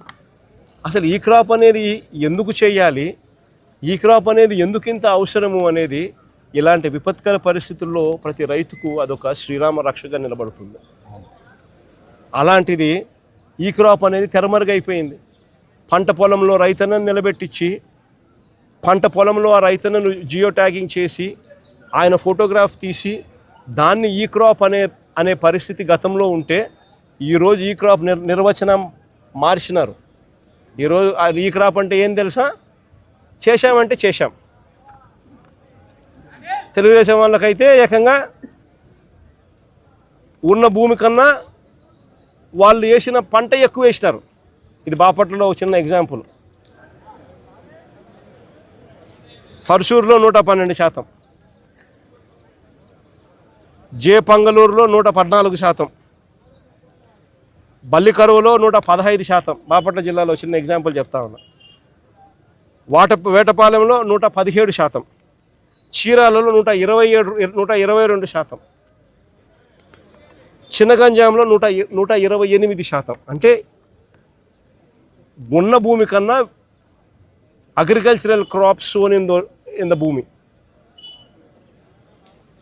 అసలు ఈ క్రాప్ అనేది ఎందుకు చేయాలి, ఈ క్రాప్ అనేది ఎందుకు ఇంత అవసరము అనేది ఇలాంటి విపత్కర పరిస్థితుల్లో ప్రతి రైతుకు అదొక శ్రీరామ రక్షగా నిలబడుతుంది. అలాంటిది ఈ క్రాప్ అనేది తెరమరుగైపోయింది. పంట పొలంలో రైతన్నను నిలబెట్టించి, పంట పొలంలో ఆ రైతన్నను జియో ట్యాగింగ్ చేసి, ఆయన ఫోటోగ్రాఫ్ తీసి దాన్ని ఈ క్రాప్ అనే పరిస్థితి గతంలో ఉంటే ఈరోజు ఈ క్రాప్ నిర్వచనం మార్చినారు. ఈరోజు ఈ క్రాప్ అంటే ఏం తెలుసా? చేశామంటే చేశాం. తెలుగుదేశం వాళ్ళకైతే ఏకంగా ఉన్న భూమి కన్నా వాళ్ళు వేసిన పంట ఎక్కువ వేసినారు. ఇది బాపట్లలో ఒక చిన్న ఎగ్జాంపుల్. పర్చూరులో 112%, జే పంగళూరులో 114%, బల్లికరువులో 115%. బాపట్ల జిల్లాలో చిన్న ఎగ్జాంపుల్ చెప్తా ఉన్నా. వేటపాలెంలో 117%, చీరాలలో 122%, చిన్నగంజాంలో 128%. అంటే ఉన్న భూమి కన్నా agricultural crops sown in the భూమి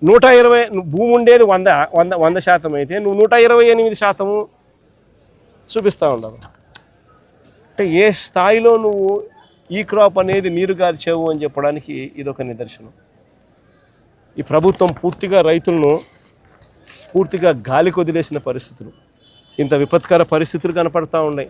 120 భూమి ఉండేది 100% అయితే నువ్వు 128% చూపిస్తూ ఉండవు. అంటే ఏ స్థాయిలో నువ్వు ఈ క్రాప్ అనేది నీరు గార్చావు అని చెప్పడానికి ఇదొక నిదర్శనం. ఈ ప్రభుత్వం పూర్తిగా రైతులను పూర్తిగా గాలికి వదిలేసిన పరిస్థితులు, ఇంత విపత్కర పరిస్థితులు కనపడతా ఉన్నాయి.